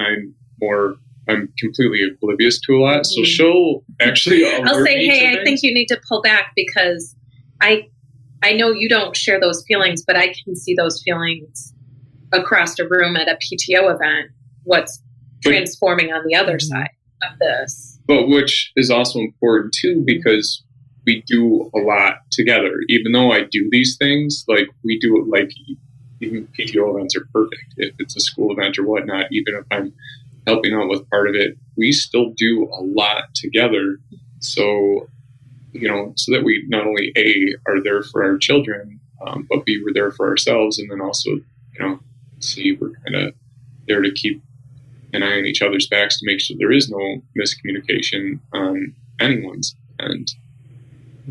I'm completely oblivious to a lot. So she'll actually I'll say, hey, I think you need to pull back because I know you don't share those feelings, but I can see those feelings across a room at a PTO event. What's transforming on the other side of this? But which is also important too, because we do a lot together. Even though I do these things, like we do it, like even PTO events are perfect. If it's a school event or whatnot, even if I'm helping out with part of it, we still do a lot together. So, so that we not only A, are there for our children, but B, we're there for ourselves. And then also, C, we're kind of there to keep an eye on each other's backs to make sure there is no miscommunication on anyone's end.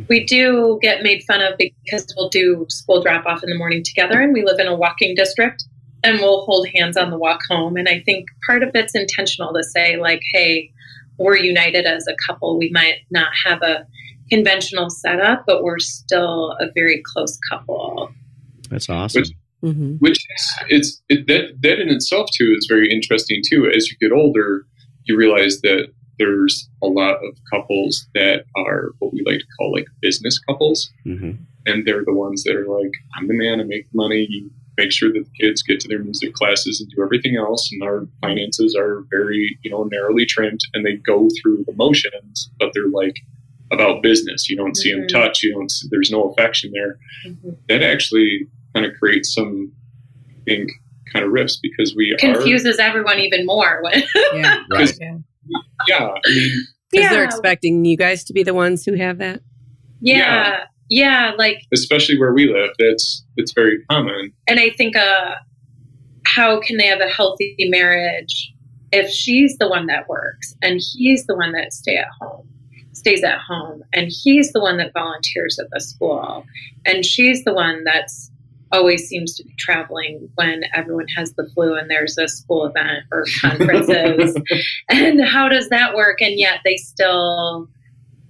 We do get made fun of because we'll do school drop off in the morning together, and we live in a walking district. And we'll hold hands on the walk home. And I think part of it's intentional to say, like, hey, we're united as a couple. We might not have a conventional setup, but we're still a very close couple. That's awesome. Which that in itself, too, is very interesting, too. As you get older, you realize that there's a lot of couples that are what we like to call, like, business couples. And they're the ones that are like, I'm the man, I make money, you make sure that the kids get to their music classes and do everything else. And our finances are very, narrowly trimmed, and they go through the motions, but they're like about business. You don't see them touch. There's no affection there. That actually kind of creates some, I think, kind of rifts because confuses everyone even more. Yeah. Right. Yeah. I mean, because they're expecting you guys to be the ones who have that. Yeah, like especially where we live, it's very common. And I think, how can they have a healthy marriage if she's the one that works and he's the one that stays at home, and he's the one that volunteers at the school, and she's the one that's always seems to be traveling when everyone has the flu and there's a school event or conferences. And how does that work? And yet they still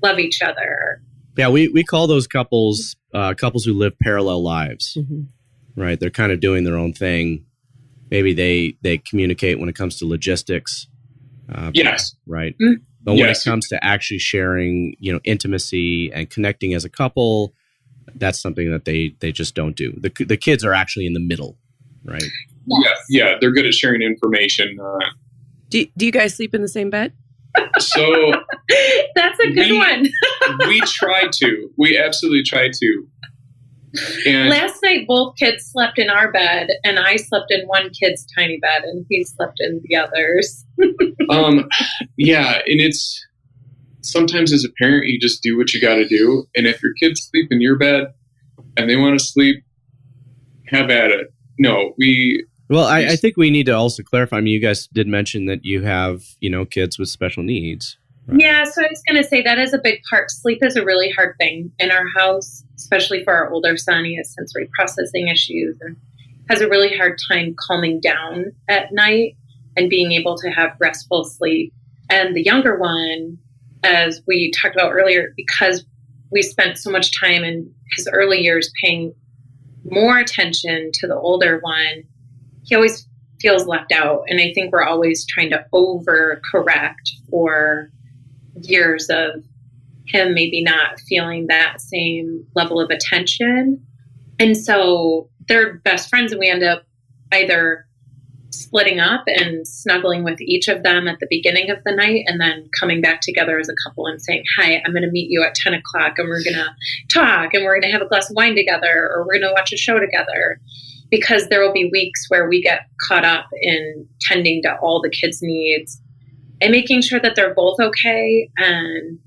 love each other. Yeah, we call those couples who live parallel lives, right? They're kind of doing their own thing. Maybe they communicate when it comes to logistics. Yes. Right. But when it comes to actually sharing, intimacy and connecting as a couple, that's something that they just don't do. The kids are actually in the middle, right? Yeah, they're good at sharing information. Do you guys sleep in the same bed? So that's a good one. We try to. We absolutely try to. And last night, both kids slept in our bed, and I slept in one kid's tiny bed, and he slept in the others. Yeah, and it's sometimes as a parent, you just do what you got to do, and if your kids sleep in your bed and they want to sleep, have at it. No, Well, I think we need to also clarify. I mean, you guys did mention that you have, kids with special needs. Right? Yeah, so I was going to say that is a big part. Sleep is a really hard thing in our house, especially for our older son. He has sensory processing issues and has a really hard time calming down at night and being able to have restful sleep. And the younger one, as we talked about earlier, because we spent so much time in his early years paying more attention to the older one, he always feels left out. And I think we're always trying to overcorrect for years of him maybe not feeling that same level of attention. And so they're best friends, and we end up either splitting up and snuggling with each of them at the beginning of the night, and then coming back together as a couple and saying, hi, I'm going to meet you at 10 o'clock and we're going to talk and we're going to have a glass of wine together, or we're going to watch a show together. Because there will be weeks where we get caught up in tending to all the kids' needs and making sure that they're both okay. And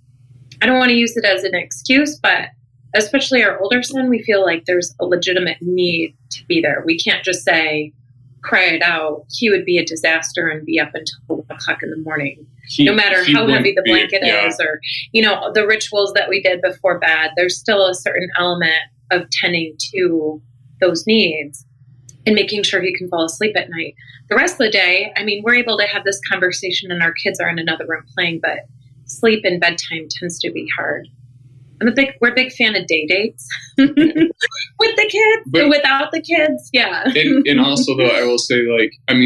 I don't want to use it as an excuse, but especially our older son, we feel like there's a legitimate need to be there. We can't just say, cry it out, he would be a disaster and be up until 1 o'clock in the morning. No matter how heavy the blanket is, or, the rituals that we did before bed, there's still a certain element of tending to those needs and making sure he can fall asleep at night. The rest of the day, we're able to have this conversation and our kids are in another room playing, but sleep and bedtime tends to be hard. We're a big fan of day dates with the kids, but without the kids. Yeah. and also though, I will say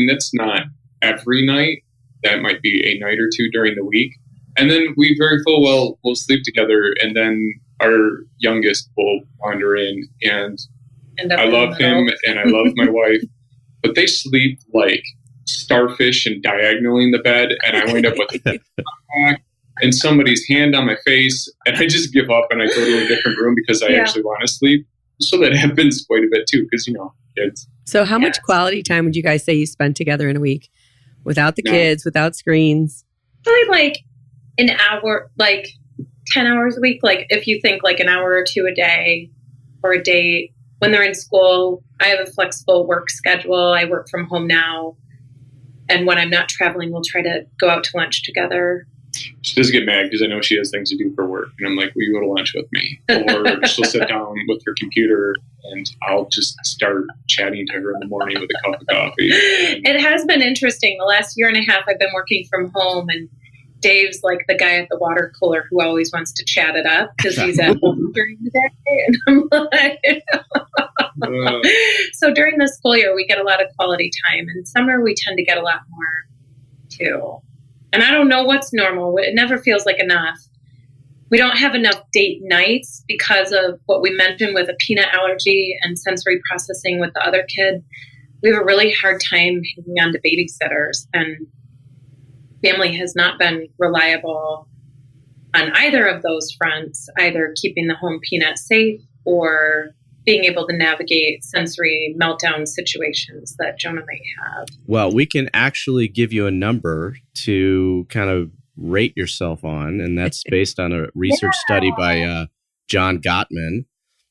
that's not every night. That might be a night or two during the week. And then we very full well we'll sleep together, and then our youngest will wander in, and I love him and I love my wife, but they sleep like starfish and diagonally in the bed, and I wind up with and somebody's hand on my face, and I just give up and I go to a different room because I actually want to sleep. So that happens quite a bit too, because kids. So how much quality time would you guys say you spend together in a week? Without the kids, without screens? Probably an hour, 10 hours a week. If you think an hour or two a day or a date. When they're in school, I have a flexible work schedule. I work from home now. And when I'm not traveling, we'll try to go out to lunch together. She does get mad because I know she has things to do for work. And I'm like, will you go to lunch with me? Or she'll sit down with her computer and I'll just start chatting to her in the morning with a cup of coffee. It has been interesting. The last year and a half I've been working from home, and Dave's like the guy at the water cooler who always wants to chat it up because he's at home during the day. And I'm like, so during the school year, we get a lot of quality time. In summer, we tend to get a lot more too. And I don't know what's normal. It never feels like enough. We don't have enough date nights because of what we mentioned with a peanut allergy and sensory processing with the other kid. We have a really hard time hanging on to babysitters, and family has not been reliable on either of those fronts, either keeping the home peanut safe or being able to navigate sensory meltdown situations that Jonah might have. Well, we can actually give you a number to kind of rate yourself on, and that's based on a research study by John Gottman.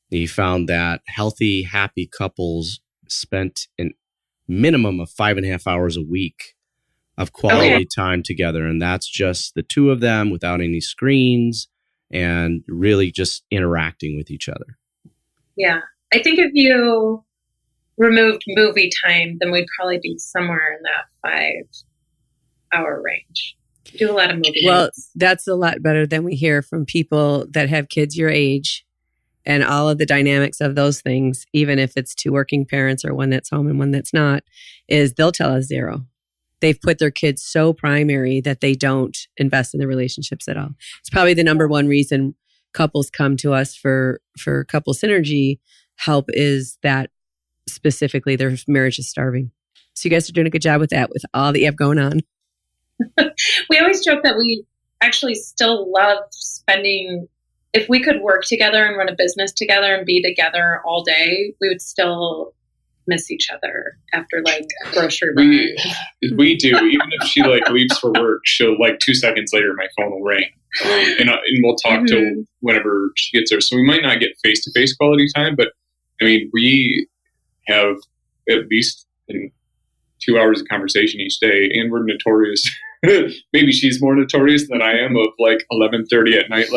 He found that healthy, happy couples spent a minimum of 5.5 hours a week of quality time together, and that's just the two of them without any screens and really just interacting with each other. Yeah. I think if you removed movie time, then we'd probably be somewhere in that 5-hour range. We do a lot of movie nights. That's a lot better than we hear from people that have kids your age, and all of the dynamics of those things, even if it's two working parents or one that's home and one that's not, is they'll tell us 0. They've put their kids so primary that they don't invest in the relationships at all. It's probably the number one reason couples come to us for couple synergy help, is that specifically their marriage is starving. So you guys are doing a good job with that, with all that you have going on. We always joke that we actually still love spending, if we could work together and run a business together and be together all day, we would still miss each other after a grocery run. We do. Even if she leaves for work, she'll 2 seconds later my phone will ring, and we'll talk till whenever she gets there. So we might not get face-to-face quality time, but we have at least 2 hours of conversation each day, and we're notorious. Maybe she's more notorious than I am of 11:30 at night.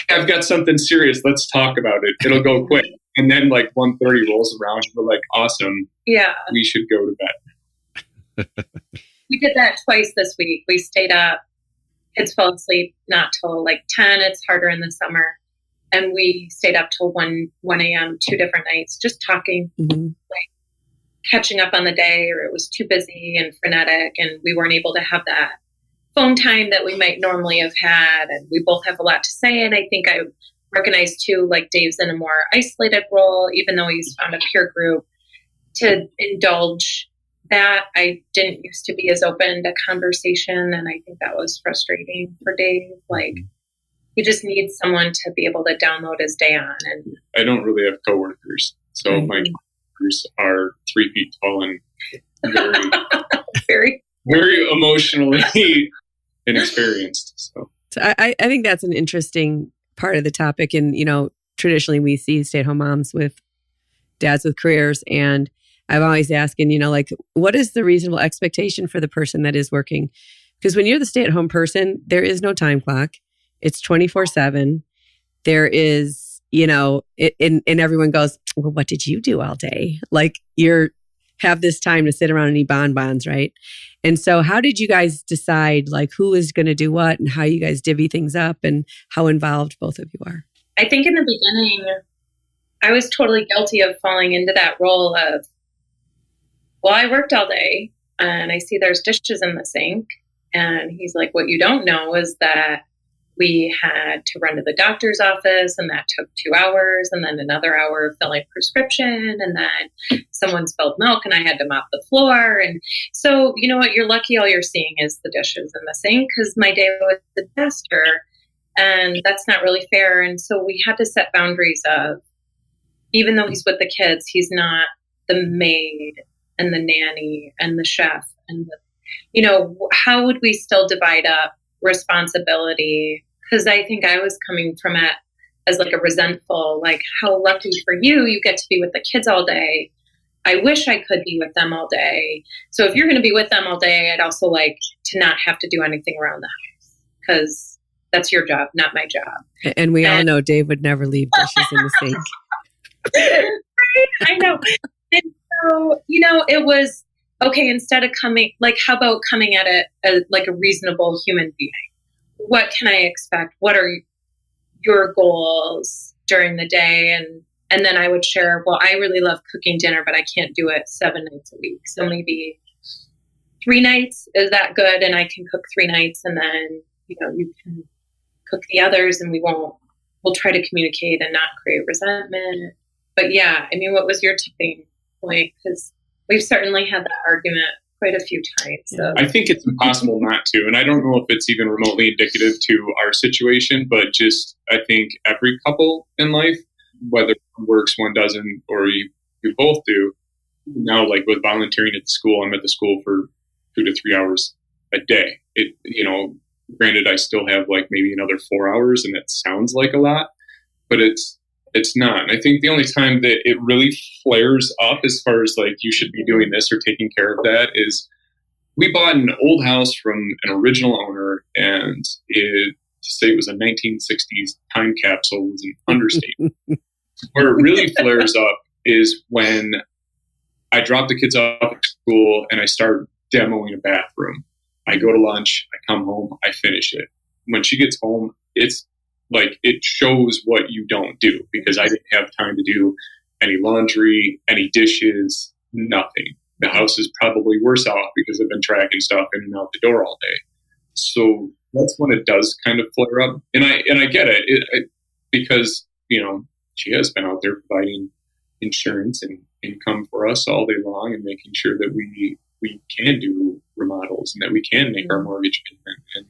I've got something serious. Let's talk about it. It'll go quick. And then 1:30 rolls around and we're awesome. Yeah. We should go to bed. We did that twice this week. We stayed up. Kids fell asleep not till 10. It's harder in the summer. And we stayed up till 1 a.m. 2 different nights, just talking, catching up on the day, or it was too busy and frenetic and we weren't able to have that phone time that we might normally have had. And we both have a lot to say. And I think I recognize too, Dave's in a more isolated role, even though he's found a peer group to indulge that. I didn't used to be as open to conversation. And I think that was frustrating for Dave. He just needs someone to be able to download his day on. And I don't really have coworkers. So my coworkers are 3 feet tall and very, very emotionally inexperienced. So I think that's an interesting part of the topic. And, traditionally we see stay-at-home moms with dads with careers, and I'm always asking, like, what is the reasonable expectation for the person that is working? Because when you're the stay-at-home person, there is no time clock. It's 24/7. There is, and everyone goes, well, what did you do all day? Like have this time to sit around and eat bonbons, right? And so how did you guys decide like who is going to do what and how you guys divvy things up and how involved both of you are? I think in the beginning, I was totally guilty of falling into that role of, well, I worked all day and I see there's dishes in the sink. And he's like, what you don't know is that we had to run to the doctor's office and that took 2 hours and then another hour filling prescription. And then someone spilled milk and I had to mop the floor. And so, you know what, you're lucky all you're seeing is the dishes in the sink because my day was a disaster. And that's not really fair. And so we had to set boundaries of, even though he's with the kids, he's not the maid and the nanny and the chef and how would we still divide up responsibility? Because I think I was coming from it as like a resentful, like, how lucky for you, you get to be with the kids all day. I wish I could be with them all day. So if you're going to be with them all day, I'd also like to not have to do anything around the house because that's your job, not my job. And we all know Dave would never leave dishes in the sink. Right? I know. And so, it was, okay, instead of coming, like, how about coming at it as like a reasonable human being? What can I expect? What are your goals during the day? And then I would share, well, I really love cooking dinner, but I can't do it 7 nights a week. So maybe 3 nights, is that good? And I can cook 3 nights and then, you can cook the others and we'll try to communicate and not create resentment. But yeah, I mean, what was your tipping point? Because we've certainly had that argument quite a few times. So. I think it's impossible not to. And I don't know if it's even remotely indicative to our situation, but just I think every couple in life, whether one works, one doesn't, or you both do. Now, like with volunteering at the school, I'm at the school for 2 to 3 hours a day. Granted, I still have like maybe another 4 hours, and that sounds like a lot, but it's not. And I think the only time that it really flares up as far as like you should be doing this or taking care of that is we bought an old house from an original owner, and to say it was a 1960s time capsule was an understatement. Where it really flares up is when I drop the kids off at school and I start demoing a bathroom. I go to lunch, I come home, I finish it. When she gets home, it's like it shows what you don't do because I didn't have time to do any laundry, any dishes, nothing. The house is probably worse off because I've been tracking stuff in and out the door all day. So that's when it does kind of flare up. And I get it, because, she has been out there providing insurance and income for us all day long and making sure that we can do remodels and that we can make our mortgage payment and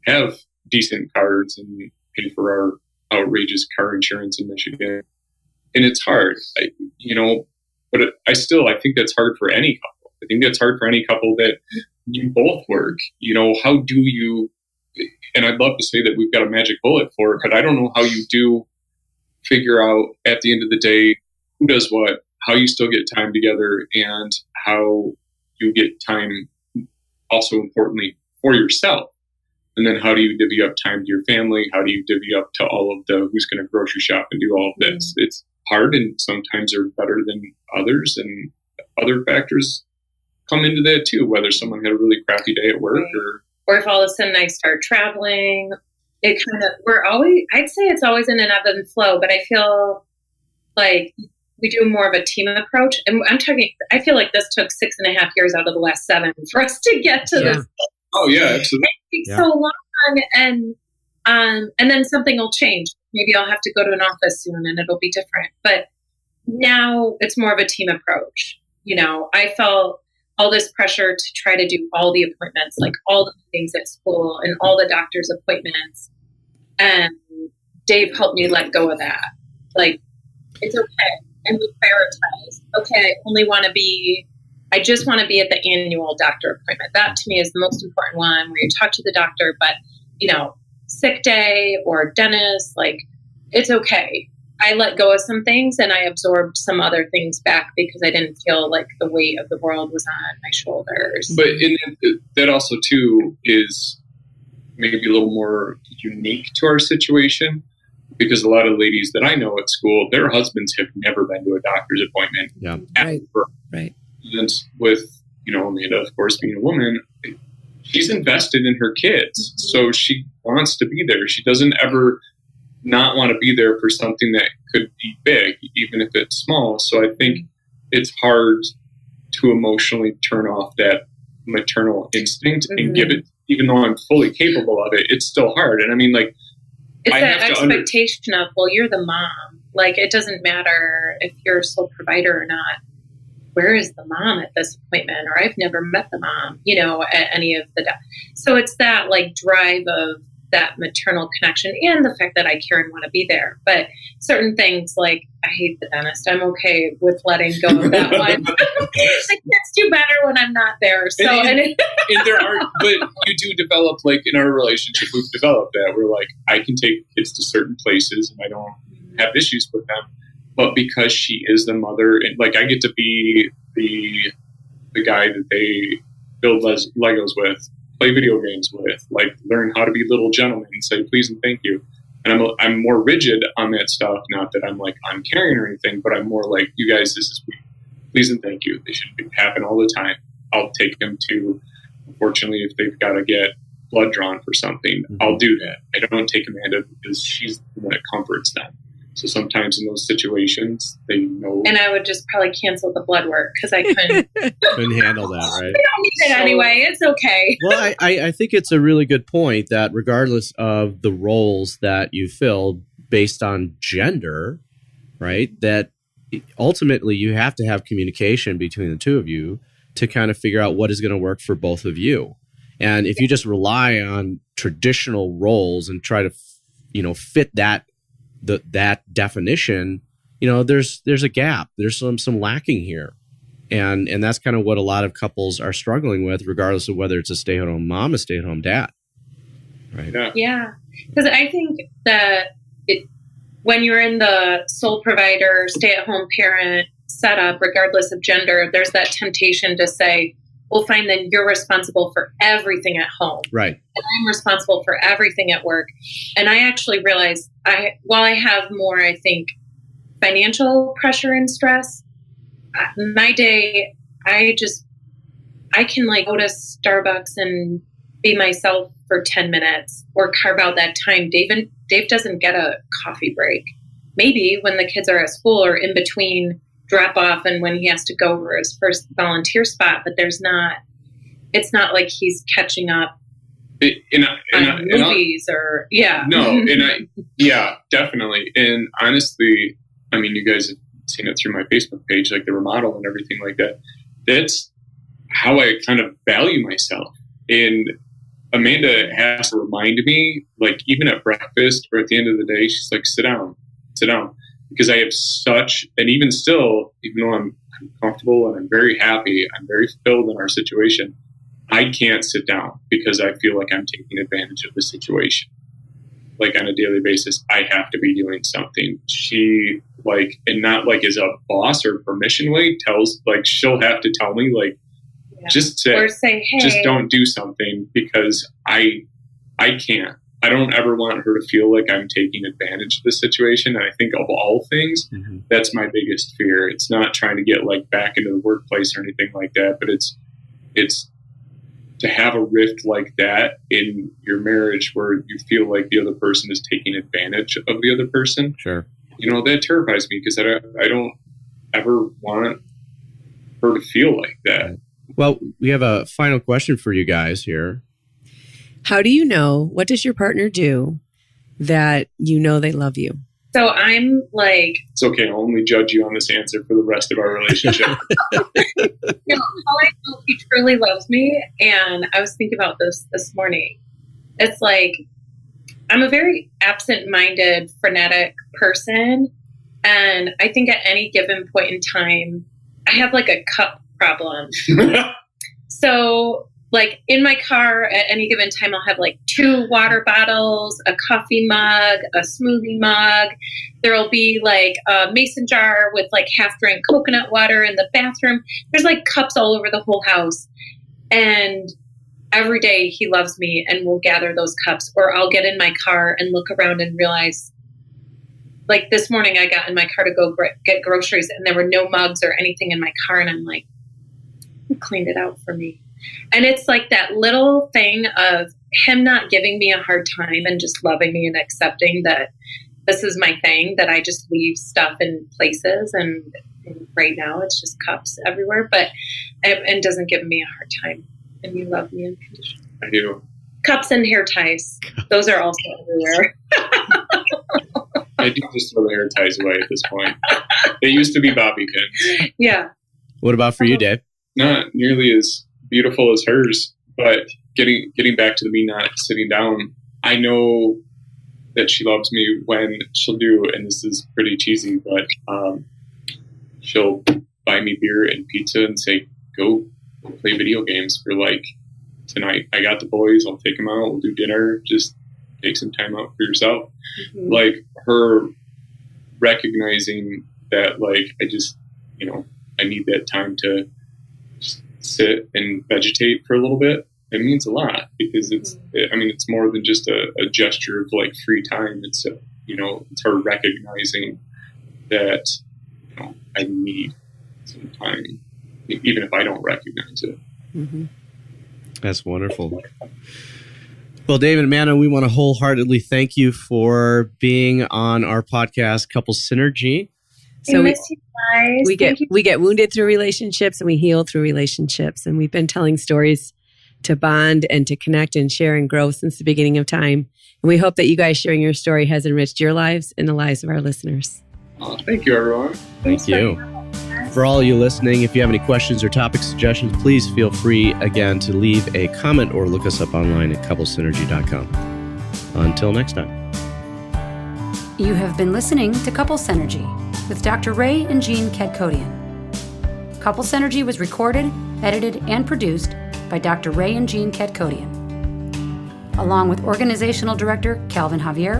have decent cars and pay for our outrageous car insurance in Michigan. And it's hard, but I think that's hard for any couple. I think that's hard for any couple that you both work. How do you, and I'd love to say that we've got a magic bullet for it, but I don't know how you do figure out at the end of the day who does what, how you still get time together, and how you get time also importantly for yourself. And then how do you divvy up time to your family? How do you divvy up to all of the who's going to grocery shop and do all of this? Mm-hmm. It's hard, and sometimes they're better than others, and other factors come into that too, whether someone had a really crappy day at work or if all of a sudden I start traveling. It kind of, I'd say it's always in an ebb and flow, but I feel like we do more of a team approach. And I feel like this took 6.5 years out of the last 7 for us to get to this. Oh yeah, absolutely. It takes so long, and then something will change. Maybe I'll have to go to an office soon and it'll be different. But now it's more of a team approach. I felt all this pressure to try to do all the appointments, like all the things at school and all the doctor's appointments. And Dave helped me let go of that. Like, it's okay. And we prioritize. Okay, I just want to be at the annual doctor appointment. That to me is the most important one, where you talk to the doctor, but sick day or dentist, like, it's okay. I let go of some things and I absorbed some other things back because I didn't feel like the weight of the world was on my shoulders. But that also too is maybe a little more unique to our situation, because a lot of ladies that I know at school, their husbands have never been to a doctor's appointment. Yeah. Right. And with, Amanda, of course, being a woman, she's invested in her kids. So she wants to be there. She doesn't ever not want to be there for something that could be big, even if it's small. So I think it's hard to emotionally turn off that maternal instinct and give it, even though I'm fully capable of it, it's still hard. And I mean, like, it's that expectation of, well, you're the mom. Like, it doesn't matter if you're a sole provider or not. Where is the mom at this appointment? Or I've never met the mom, at any of the. So it's that like drive of that maternal connection and the fact that I care and want to be there. But certain things like I hate the dentist. I'm okay with letting go of that one. The kids do better when I'm not there. So and there are, but you do develop, like in our relationship, we've developed that. We're like, I can take kids to certain places and I don't have issues with them. But because she is the mother, and like I get to be the guy that they build Legos with, play video games with, like learn how to be little gentlemen and say please and thank you. And I'm more rigid on that stuff. Not that I'm like uncaring or anything, but I'm more like, you guys, this is please and thank you. They should happen all the time. I'll take them to, unfortunately, if they've got to get blood drawn for something, I'll do that. I don't take Amanda because she's the one that comforts them. So sometimes in those situations, they know. And I would just probably cancel the blood work because I couldn't handle that, right? We don't need it anyway. It's okay. Well, I think it's a really good point that regardless of the roles that you fill based on gender, right, that ultimately you have to have communication between the two of you to kind of figure out what is going to work for both of you. And if you just rely on traditional roles and try to, fit that definition, there's a gap. There's some lacking here. And that's kind of what a lot of couples are struggling with, regardless of whether it's a stay-at-home mom, a stay-at-home dad. Right? Yeah. Because I think that when you're in the sole provider, stay-at-home parent setup, regardless of gender, there's that temptation to say, well, fine, then you're responsible for everything at home. Right. And I'm responsible for everything at work. And I actually realized while I have more, I think, financial pressure and stress, my day, I can like go to Starbucks and be myself for 10 minutes or carve out that time. Dave doesn't get a coffee break. Maybe when the kids are at school or in between drop off and when he has to go for his first volunteer spot, but it's not like he's catching up on movies or definitely. And honestly, I mean, you guys have seen it through my Facebook page, like the remodel and everything like that. That's how I kind of value myself. And Amanda has to remind me, like even at breakfast or at the end of the day, she's like, sit down. Because I have and even still, even though I'm comfortable and I'm very happy, I'm very fulfilled in our situation, I can't sit down because I feel like I'm taking advantage of the situation. Like on a daily basis, I have to be doing something. She and not like as a boss or permission way, she'll have to tell me just to, or say, hey, just don't do something because I can't. I don't ever want her to feel like I'm taking advantage of the situation. And I think of all things, that's my biggest fear. It's not trying to get back into the workplace or anything like that, but it's to have a rift like that in your marriage where you feel like the other person is taking advantage of the other person. Sure. That terrifies me because I don't ever want her to feel like that. Well, we have a final question for you guys here. How do you know, what does your partner do that they love you? So I'm like... It's okay, I'll only judge you on this answer for the rest of our relationship. How I know he truly loves me, and I was thinking about this morning. It's like, I'm a very absent-minded, frenetic person, and I think at any given point in time, I have a cup problem. So like in my car at any given time, I'll have like 2 water bottles, a coffee mug, a smoothie mug. There'll be like a mason jar with like half drank coconut water in the bathroom. There's like cups all over the whole house. And every day he loves me and will gather those cups, or I'll get in my car and look around and realize, like this morning I got in my car to go get groceries and there were no mugs or anything in my car. And I'm like, he cleaned it out for me. And it's like that little thing of him not giving me a hard time and just loving me and accepting that this is my thing, that I just leave stuff in places. And right now it's just cups everywhere, but and doesn't give me a hard time. And you love me unconditionally. I do. Cups and hair ties. Those are also everywhere. I do just throw the hair ties away at this point. They used to be bobby pins. Yeah. What about for you, Dave? Not nearly as beautiful as hers, but getting back to the me not sitting down, I know that she loves me when she'll do, and this is pretty cheesy, but she'll buy me beer and pizza and say, go play video games for like tonight. I got the boys, I'll take them out, we'll do dinner, just take some time out for yourself. Mm-hmm. Like her recognizing that, like, I just, I need that time to just sit and vegetate for a little bit. It means a lot because it's more than just a gesture of like free time. It's it's her recognizing that I need some time, even if I don't recognize it. Mm-hmm. That's wonderful. Well, Dave and Amanda, we want to wholeheartedly thank you for being on our podcast, Couple Synergy. So we get wounded through relationships and we heal through relationships. And we've been telling stories to bond and to connect and share and grow since the beginning of time. And we hope that you guys sharing your story has enriched your lives and the lives of our listeners. Thank you, everyone. Thank you. For all you listening, if you have any questions or topic suggestions, please feel free, again, to leave a comment or look us up online at couplesynergy.com. Until next time. You have been listening to Couple Synergy with Dr. Ray and Jean Kadkodian. Couple Synergy was recorded, edited, and produced by Dr. Ray and Jean Kadkodian, along with Organizational Director Calvin Javier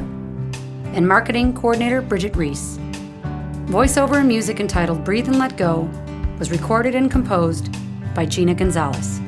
and Marketing Coordinator Bridget Reese. Voiceover and music entitled Breathe and Let Go was recorded and composed by Gina Gonzalez.